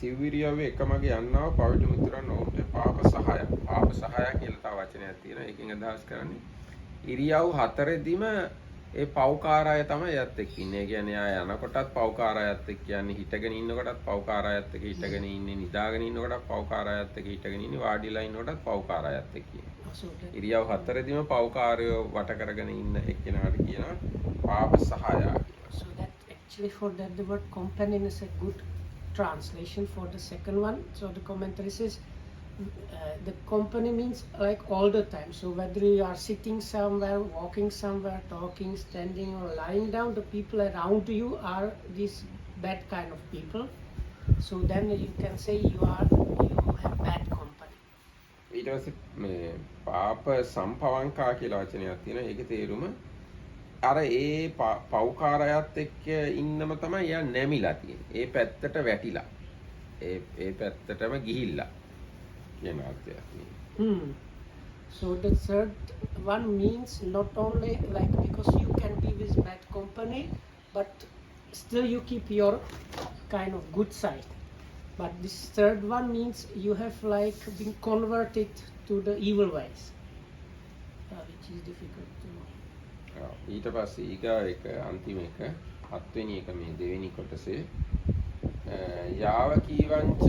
සිව්විරියවේ එකමගේ යන්නාව පවිතු මිතුරන් ඔවුන්ට පාප සහාය. පාප සහාය කියලා තව වචනයක් තියෙනවා. ඒකෙන් අදහස් කරන්නේ ඉරියව් හතරෙදිම ඒ පව්කාර අය තමයි යත් එක්ක ඉන්නේ. ඒ කියන්නේ ආය යනකොටත් පව්කාර අයත් එක්ක යන්නේ, හිටගෙන ඉන්නකොටත් පව්කාර අයත් එක්ක හිටගෙන ඉන්නේ, නිදාගෙන ඉන්නකොටත් පව්කාර අයත් එක්ක හිටගෙන ඉන්නේ, වාඩිලා ඉන්නකොටත් පව්කාර අයත් එක්ක ඉන්නේ. ඉරියව් හතරෙදිම පව්කාරයෝ වට කරගෙන ඉන්න එක්කෙනාට කියනවා පාප සහාය කියලා. So that actually for that the word companion is a good translation for the second one. So the commentary says the company means like all the time. So whether you are sitting somewhere, walking somewhere, talking, standing or lying down, the people around you are these bad kind of people. So then you can say you have bad company. ඊට පස්සේ මේ පාප සම්පවංකා කියලා වචනයක් තියෙනවා. ඒකේ තේරුම අර ඒ පව්කාරයත් එක්ක ඉන්නම තමයි යා නැමිලා තියෙන්නේ. ඒ පැත්තට වැටිලා. ඒ පැත්තටම ගිහිල්ලා. කියන අර්ථයක් නේ. So the third one means not only like because you can be with bad company, but still you keep your kind of good side. But this third one means you have like been converted to the evil ways, which is difficult to know. ඊට පස්සේ ඊගා එක අන්තිම එක හත්වෙනි එක මේ දෙවෙනි කොටසේ යාව කීවංච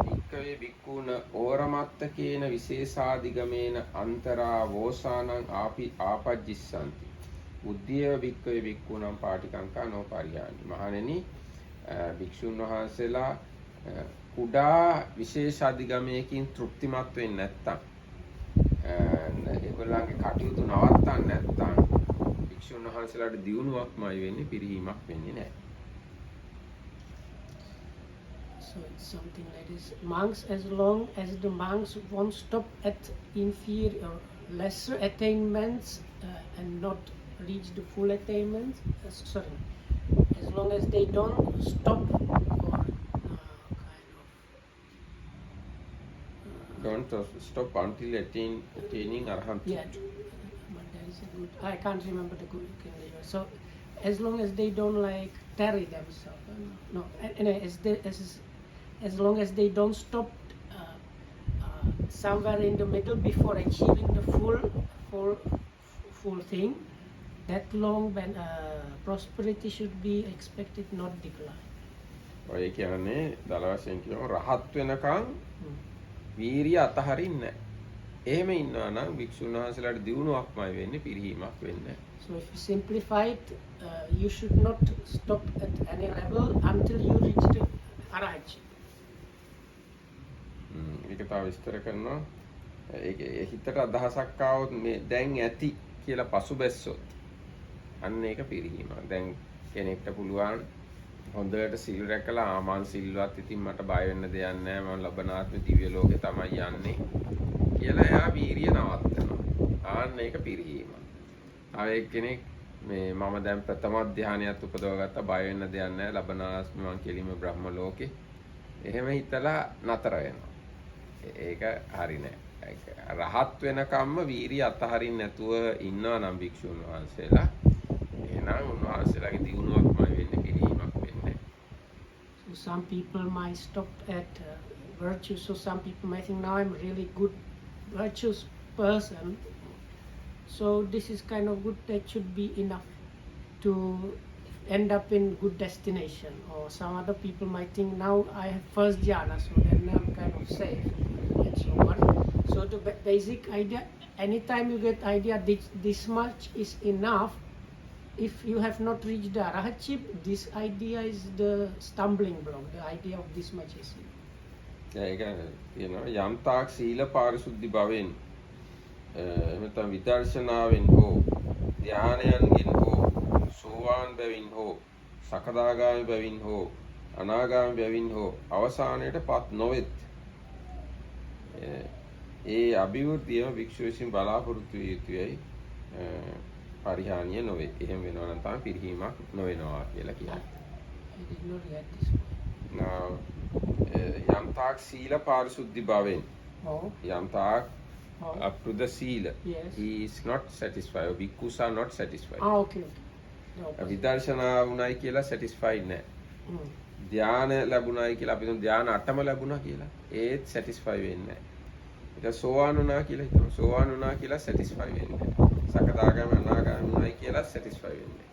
වික්කවේ වික්කුණ ඕරමත්තකේන විශේෂාදිගමේන අන්තරා වෝසානං ආපජ්ජිස්සන්ති බුද්ධිය වික්කවේ වික්කුණම් පාටිකංකා නෝපරිහානි. මහණෙනි භික්ෂුන් වහන්සේලා කුඩා විශේෂාදිගමයකින් තෘප්තිමත් වෙන්නේ නැත්තම් ඒගොල්ලන්ගේ කටයුතු නවත්තන්න නැත්තම් භික්ෂුන් වහන්සේලාට දියුණුවක්මයි වෙන්නේ, පිරිහීමක් වෙන්නේ නැහැ. So it's something like this. Monks, as long as the monks won't stop at inferior, lesser attainments and not reach the full attainments, as long as they don't stop or don't stop until attaining arhantu. Yeah, but there is a good. I can't remember the good. So as long as they don't like tarry themselves, no. Anyway, as long as they don't stop somewhere in the middle before achieving the full thing, that long when prosperity should be expected, not decline. ඔය කියන්නේ දල වශයෙන් කියනවා රහත් වෙනකන් වීරිය අතහරින්නේ නැහැ. එහෙම ඉන්නවා නම් භික්ෂුන් වහන්සේලාට දියුණුවක්මයි වෙන්නේ, පිරිහීමක් වෙන්නේ නැහැ. So if you simplify it, you should not stop at any level until you reach the arahantship. ඒක තව විස්තර කරනවා. ඒක හිතට අදහසක් ආවොත් මේ දැන් ඇති කියලා පසුබැස්සොත් අන්න ඒක පිරිහීමක්. දැන් කෙනෙක්ට පුළුවන් හොඳට සිල් රැකලා ආමන් සිල්වත් ඉතින් මට බය වෙන්න දෙයක් නැහැ, මම ලබන ආත්මේ දිව්‍ය ලෝකේ තමයි යන්නේ කියලා එයා වීරිය නවත්තනවා. ආන්න ඒක පිරිහීමක්. තව එක්කෙනෙක් මේ මම දැන් ප්‍රථම ධානයත් උපදවගත්තා, බය වෙන්න දෙයක් නැහැ, ලබන ආත්මේ මං කෙලිම බ්‍රහ්ම ලෝකේ. එහෙම හිතලා නතර වෙනවා. ඒක හරි නෑ. රහත් වෙනකම්ම වීරිය අතහරින්න නැතුව ඉන්නවා නම් භික්ෂුන් වහන්සේලා එහෙනම් උන්වහන්සේලාගේ දියුණුවක්මයි වෙන්නේ, පිරිහීමක් වෙන්නේ. So some people might stop at virtue. So some people might think now I'm really good virtuous person. So this is kind of good, that should be enough to end up in good destination. Or some other people might think now I have first jhana, so then I'm kind of safe and so on. So the basic idea, anytime you get idea this much is enough, if you have not reached the arahatship, this idea is the stumbling block. The idea of this much is enough. ඒක කියනවා යම්තාක් සීල පාරිශුද්ධි භවෙන් එමෙතන විදර්ශනාවෙන් හෝ ධානයන්ගෙන් හෝ සෝවාන් බැවින් හෝ සකදාගාමි බැවින් හෝ අනාගාමි බැවින් හෝ අවසානයේටපත් නොවෙත් ඒ අභිවෘද්ධිය භික්ෂුව විසින් බලාපොරොත්තු විය යුතුයි පරිහානිය නොවේ. එහෙම වෙනවා නම් තමයි පිරිහීමක් නොවෙනවා කියලා කියන්නේ. It is not yet this point. Now, යම්තාක් සීල පාරිශුද්ධි භවෙන් Oh, යම්තාක් oh. up to the sila, Yes. he is not satisfied, or bhikkhus are not satisfied. Ah, okay, okay. The opposite. විදර්ශනා වුණයි කියලා satisfied නැහැ. Mm. ධ්‍යාන ලැබුණයි කියලා අපි හිතමු ධ්‍යාන 8ම ලැබුණා කියලා. ඒත් satisfy වෙන්නේ නැහැ. ඒක සෝවාන් වුණා කියලා හිතමු. සෝවාන් වුණා කියලා satisfy වෙන්නේ නැහැ. සකදාගාමී අනාගාමී වුණයි කියලා satisfy වෙන්නේ නැහැ.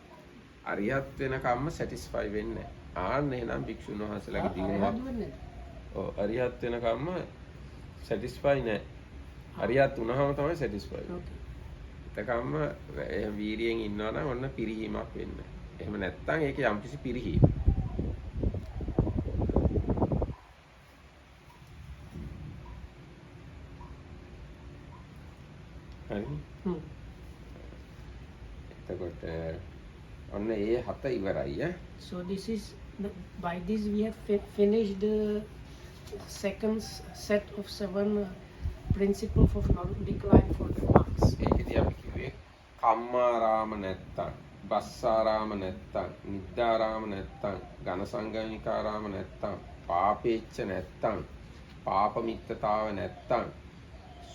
අරියත් වෙනකම්ම satisfy වෙන්නේ නැහැ. ආන්න එහෙනම් භික්ෂුන් වහන්සේලාගේ දිනුවා. ඔව් අරියත් වෙනකම්ම satisfy නැහැ. අරියත් වුණාම තමයි satisfy වෙන්නේ. Okay. එතකම්ම එහෙම වීරියෙන් ඉන්නවා නම් ඔන්න පිරිහීමක් වෙන්නේ. එහෙම නැත්නම් ඒක යම්කිසි පිරිහීමක්. හරි. Hmm. එතකොට ඔන්න ඒ හත ඉවරයි ඈ. So this is by this we have finished the second set of 7 principles for non-decline for the monks. ඒකදී අපි කිව්වේ කම්මාරාම නැත්තම්, බස්සාරාම නැත්තම්, නිද්දාරාම නැත්තම්, ඝන සංගමිකාරාම නැත්තම්, පාපේච්ඡ නැත්තම්, පාප මිත්තතාව නැත්තම්,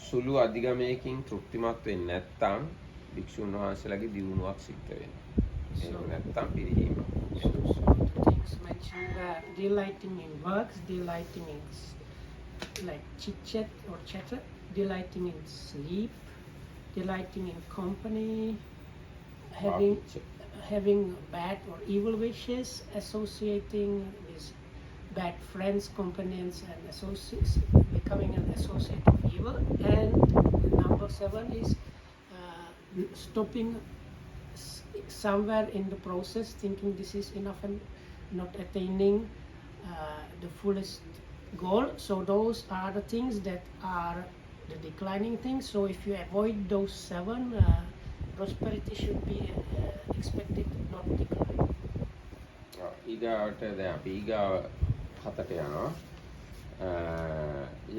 සුළු අධිගමයකින් තෘප්තිමත් වෙන්නේ නැත්තම් භික්ෂුන් වහන්සේලාගේ දියුණුවක් සිද්ධ වෙනවා. එහෙම නැත්තම් පිරිහීම. So the things mentioned were delighting in works, delighting in like chit chat or chatter, delighting in sleep, delighting in company, having bad or evil wishes, associating with bad friends, companions, and associates, becoming an associate of evil. And number 7 is stopping somewhere in the process, thinking this is enough and not attaining the fullest goal. So those are the things that are the declining things. So if you avoid those 7, prosperity should be expected to not decline. ඊගාවට දැන් අපි ඊගාව හතට යනවා.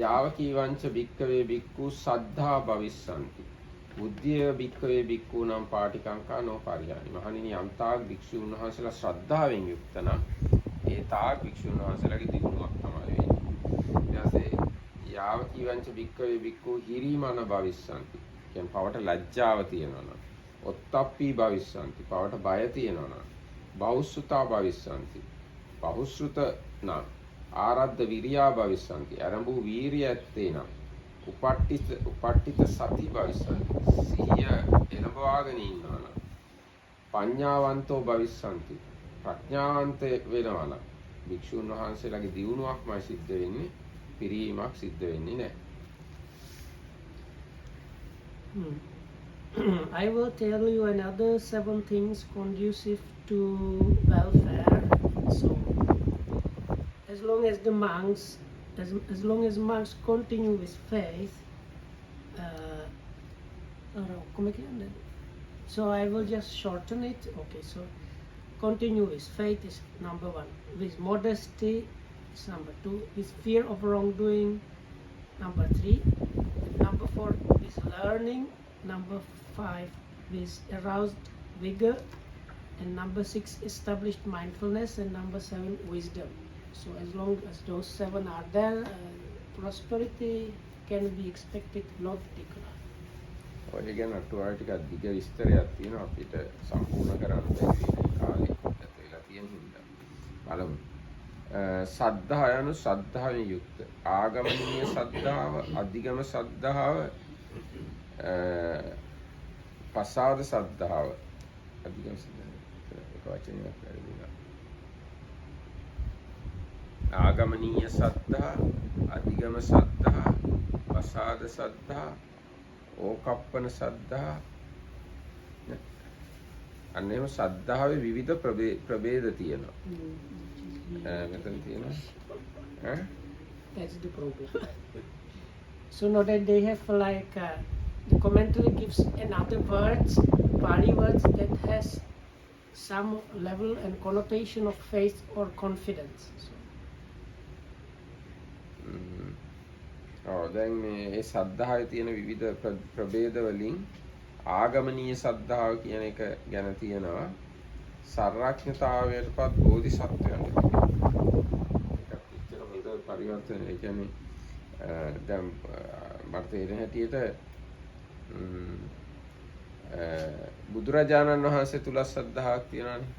යාව කීවංච භික්කවේ භික්ඛු සද්ධා භවිස්සanti. බුද්ධිය භික්කවේ භික්ඛු නම් පාටිකංකා නෝ පරිහානි. මහණෙනි යම්තාක් භික්ෂුන් වහන්සේලා ශ්‍රද්ධාවෙන් යුක්ත නම් ඒ තාක් භික්ෂුන් වහන්සේලාගේ දිනුවක් තමයි වෙන්නේ. ඊට පස්සේ යාව කීවංච භික්කවේ භික්ඛු හිරිමන භවිස්සanti. කියන්නේ පවට ලැජ්ජාව තියෙනවා නම්, ඔත්තප්පී භවිස්සanti. පවට බය තියෙනවා නම්, බෞස්සුතා භවිස්සanti. බහුශ්‍රුත නම්, ආරද්ධ විරියා භවිස්සanti. ආරම්භ වීරිය ඇත්තේ නම්, උපට්ඨිත සති භවිස්සanti. සිහිය එළඹවාගෙන ඉන්නවා නම්, පඤ්ඤාවන්තෝ භවිස්සanti. ප්‍රඥාවන්ත වෙනවා නම් භික්ෂුන් වහන්සේලාගේ දියුණුවක්මයි සිද්ධ වෙන්නේ, පිරීමක් සිද්ධ වෙන්නේ නැහැ. I will tell you another 7 things conducive to welfare. So as long as the monks, as long as monks continue with faith, so I will just shorten it. Okay, so continue with faith is number 1. With modesty is number 2. With fear of wrongdoing, number 3. Number 4 is learning. Number 5 is aroused vigor. And number 6 established mindfulness. And number 7 wisdom. So as long as those 7 are there, prosperity can be expected, not decline. ඔය ගැන අටුවාව ටිකක් දිග විස්තරයක් තියෙනවා අපිට සම්පූර්ණ කරන්න බැරි කාලෙ ගත වෙලා තියෙන හින්දා. බලමු. සද්ධා යනු සද්ධාවෙන් යුක්ත. ආගමනීය සද්ධාව, අධිගම සද්ධාව, පසාද සද්ධාව. අධිගම සද්ධාව. ඒක වචනයක් වැරදිලා. ආගමනීය සද්ධා, අධිගම සද්ධා, පසාද සද්ධා, ඕකප්පන සද්ධා. අන්න එහෙම සද්ධාවේ විවිධ ප්‍රභේද තියෙනවා. මෙතන තියෙනවා. That's the problem. So now that they have like the commentary gives another words, Pali words that has some level and connotation of faith or confidence. So. දැන් මේ සද්ධාවේ තියෙන විවිධ ප්‍රභේද වලින් ආගමනීය සද්ධාව කියන එක ගැන තියෙනවා. සර්වඥතාවයටපත් බෝධිසත්වයන්ට ඒකත් එච්චර හොඳ පරිවර්තන. ඒ කියන්නේ දැන් මට තේරෙන හැටියට බුදුරජාණන් වහන්සේ තුල සද්ධාවක් තියෙනවානේ.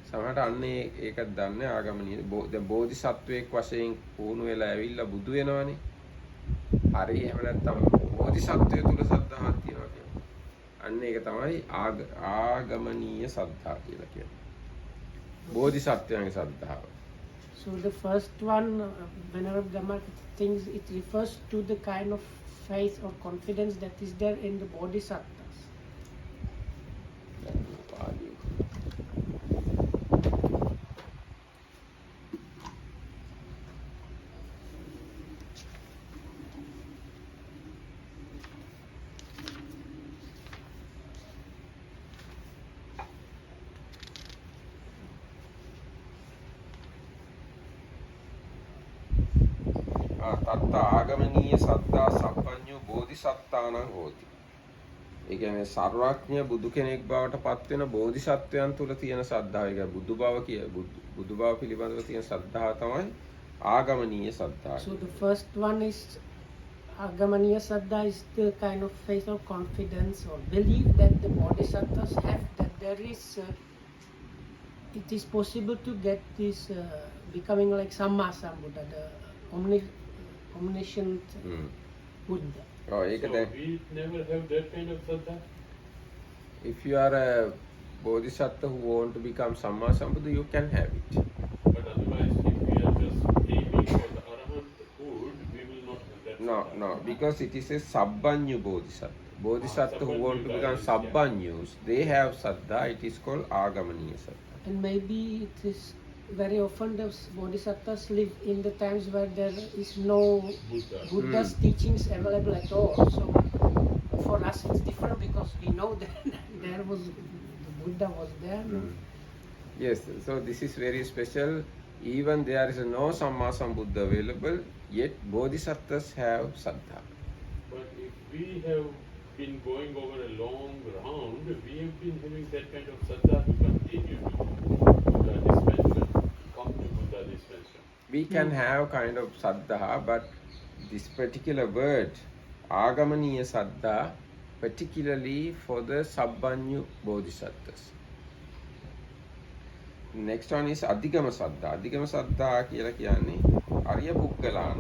සමහරට අන්නේ ඒකත් දන්නේ ආගමනීය. දැන් බෝධිසත්වයෙක් වශයෙන් පුහුණු වෙලා ඇවිල්ලා බුදු වෙනවනේ. හරි එහෙම නැත්නම් බෝධිසත්වය තුල සද්ධාවක් තියෙනවා කියන්නේ. අන්න ඒක තමයි ආගමනීය සද්ධා කියලා කියන්නේ. බෝධිසත්වයන්ගේ සද්ධාව. So the first one, Venerable Dhamma thinks it refers to the kind of faith or confidence that is there in the bodhisattvas. තත්ත ආගමනීය සද්ධා සම්පඤ්ඤෝ බෝධිසත්තානං හෝති. ඒ කියන්නේ සර්වඥ බුදු කෙනෙක් බවට පත් වෙන බෝධිසත්වයන් තුල තියෙන සද්ධාව. ඒක බුදු බව පිළිබඳව තියෙන සද්ධාව තමයි ආගමනීය සද්ධාව. So the first one is Agamaniya Saddha, is the kind of faith or confidence or belief that the bodhisattvas have, that there is it is possible to get this becoming like Samma Sambuddha, the omniscient Buddha. ඒක So දැන් we never have that kind of Saddha. if you are a bodhisattva who want to become Samma Sambuddha, you can have it. But otherwise, if we are just aiming for the Arahanthood, we will not have that No, Saddha. no, because it is a Sabbanyu Bodhisattva. Bodhisattva who want to become Sabbanyus, they have Saddha, it is called Agamaniya Saddha. And maybe it is very often the bodhisattvas live in the times where there is no Buddha's teachings available at all. So for us it's different because we know that there was the Buddha was there. Yes, so this is very special. Even there is no Samma Sambuddha available, yet Bodhisattvas have Saddha. But if we have been going over a long round, we have been having that kind of Saddha to continue to Buddha dispensation, come to Buddha dispensation. We can have kind of Saddha, but this particular word, Agamaniya Saddha, particularly for the Sabbanyu Bodhisattvas. Next one is Adhigama Saddha. Adhigama Saddha කියලා කියන්නේ අරිය පුද්ගලාන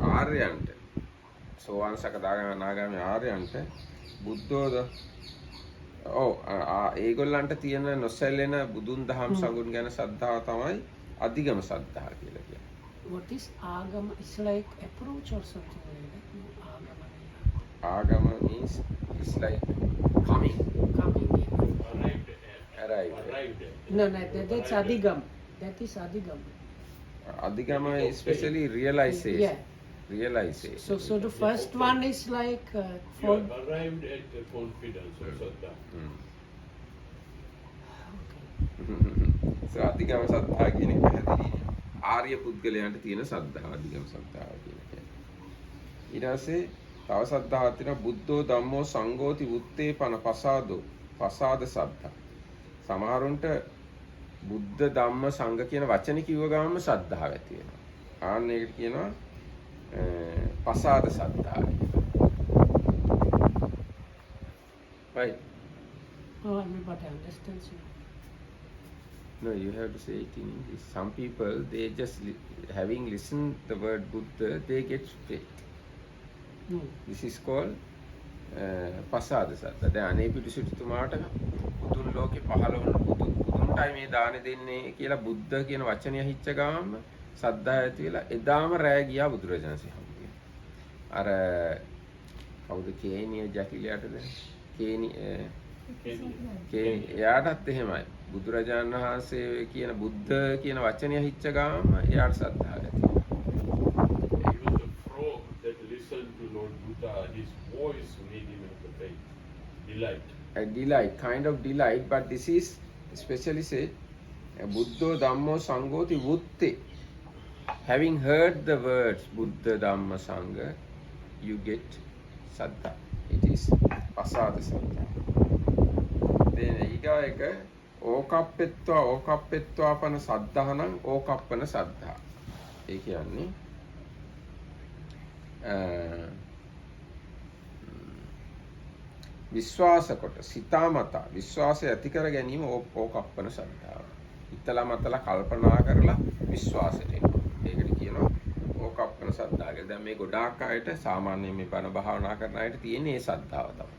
ආර්යයන්ට සෝවාන් සකදාගාමී අනාගාමී ආර්යයන්ට බුද්ධෝද ඒගොල්ලන්ට තියෙන නොසැලෙන බුදුන් දහම් සඟුන් ගැන සද්ධාව තමයි අධිගම සද්ධා කියලා කියන්නේ. What is Agama? It's like approach or something like that. No, Agamaniya. Agama means it's like coming, Coming in. arrive. Arrived at. No, that's Adhigam. That is Adhigam. Adhigama is especially realization. Yeah. Realization. So the first one is like You for are arrived at the confidence of Saddha. So අධිගම සද්ධා කියන එක පැහැදිලි. ආර්ය පුද්ගලයන්ට තියෙන සද්ධාව අධිගම සද්ධාව කියන එක. ඊට පස්සේ තව සද්ධාවක් තියෙනවා බුද්ධෝ ධම්මෝ සංඝෝති වුත්තේ පන පසාද සද්ධා. සමහරුන්ට බුද්ධ ධම්ම සංඝ කියන වචනේ කිව්ව ගමන්ම සද්ධාව ඇති වෙනවා. ආන්න ඒකට කියනවා පසාද සද්ධා කියලා. Right. oh, everybody understands you. No, you have to say it in English. Some people, they just having listened the word Buddha, they get straight. This is called pasada saddha. දැන් අනේ පිටුසිටුමාට බුදුන් ලෝකේ පහළ වුණ බුදුන්ටයි මේ දාන දෙන්නේ කියලා බුද්ධ කියන වචනය හිච්ච ගාම සද්ධා ඇති වෙලා එදාම රැය ගියා බුදුරජාණන්සේ හම්බුනේ. අර කවුද කේනිය ජටිලයටද? එයාටත් එහෙමයි. බුදුරජාණන් වහන්සේ කියන බුද්ධ කියන වචනය හිච්ච ගාම එයාට සද්ධා ඇති වෙනවා. Even the frog that listened to Lord Buddha, his voice made him have the faith. Delight. A delight, kind of delight, but this is especially said Buddho Dhammo Sanghoti Vutte, Having heard the words Buddha Dhamma Sangha, you get saddha. It is pasada saddha. Then ඊගා එක ඕකප්පෙත්වා පන සද්ධා නම් ඕකප්පන සද්ධා. ඒ කියන්නේ විශ්වාස කොට සිතාමතා විශ්වාසය ඇති කර ගැනීම ඕකප්පන සද්ධාව. හිතලා මතලා කල්පනා කරලා විශ්වාසයට එනවා. ඒකට කියනවා ඕකප්පන සද්ධාව. දැන් මේ ගොඩාක් අයට සාමාන්‍යයෙන් මේ බණ භාවනා කරන අයට තියෙන මේ සද්ධාව තමයි.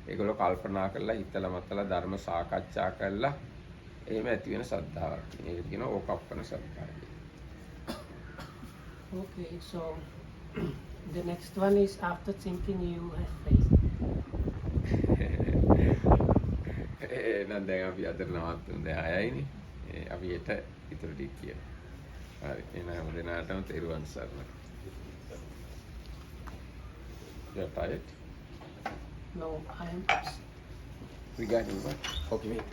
ඒගොල්ලෝ කල්පනා කරලා හිතලා මතලා ධර්ම සාකච්ඡා කරලා එහෙම ඇති වෙන සද්ධාවක්. ඒකට කියනවා ඕකප්පන සද්ධාව. Okay, so the next one is after thinking you have faith. එහෙනම් දැන් අපි අතර නවත්තුමු. දැන් 6යිනේ. අපි හෙට ඉතුරු ටික කියමු. හරි. එහෙනම් හැම දිනකටම තෙරුවන් සරණයි. You're tired? No, I am. Regarding what? Okay, wait.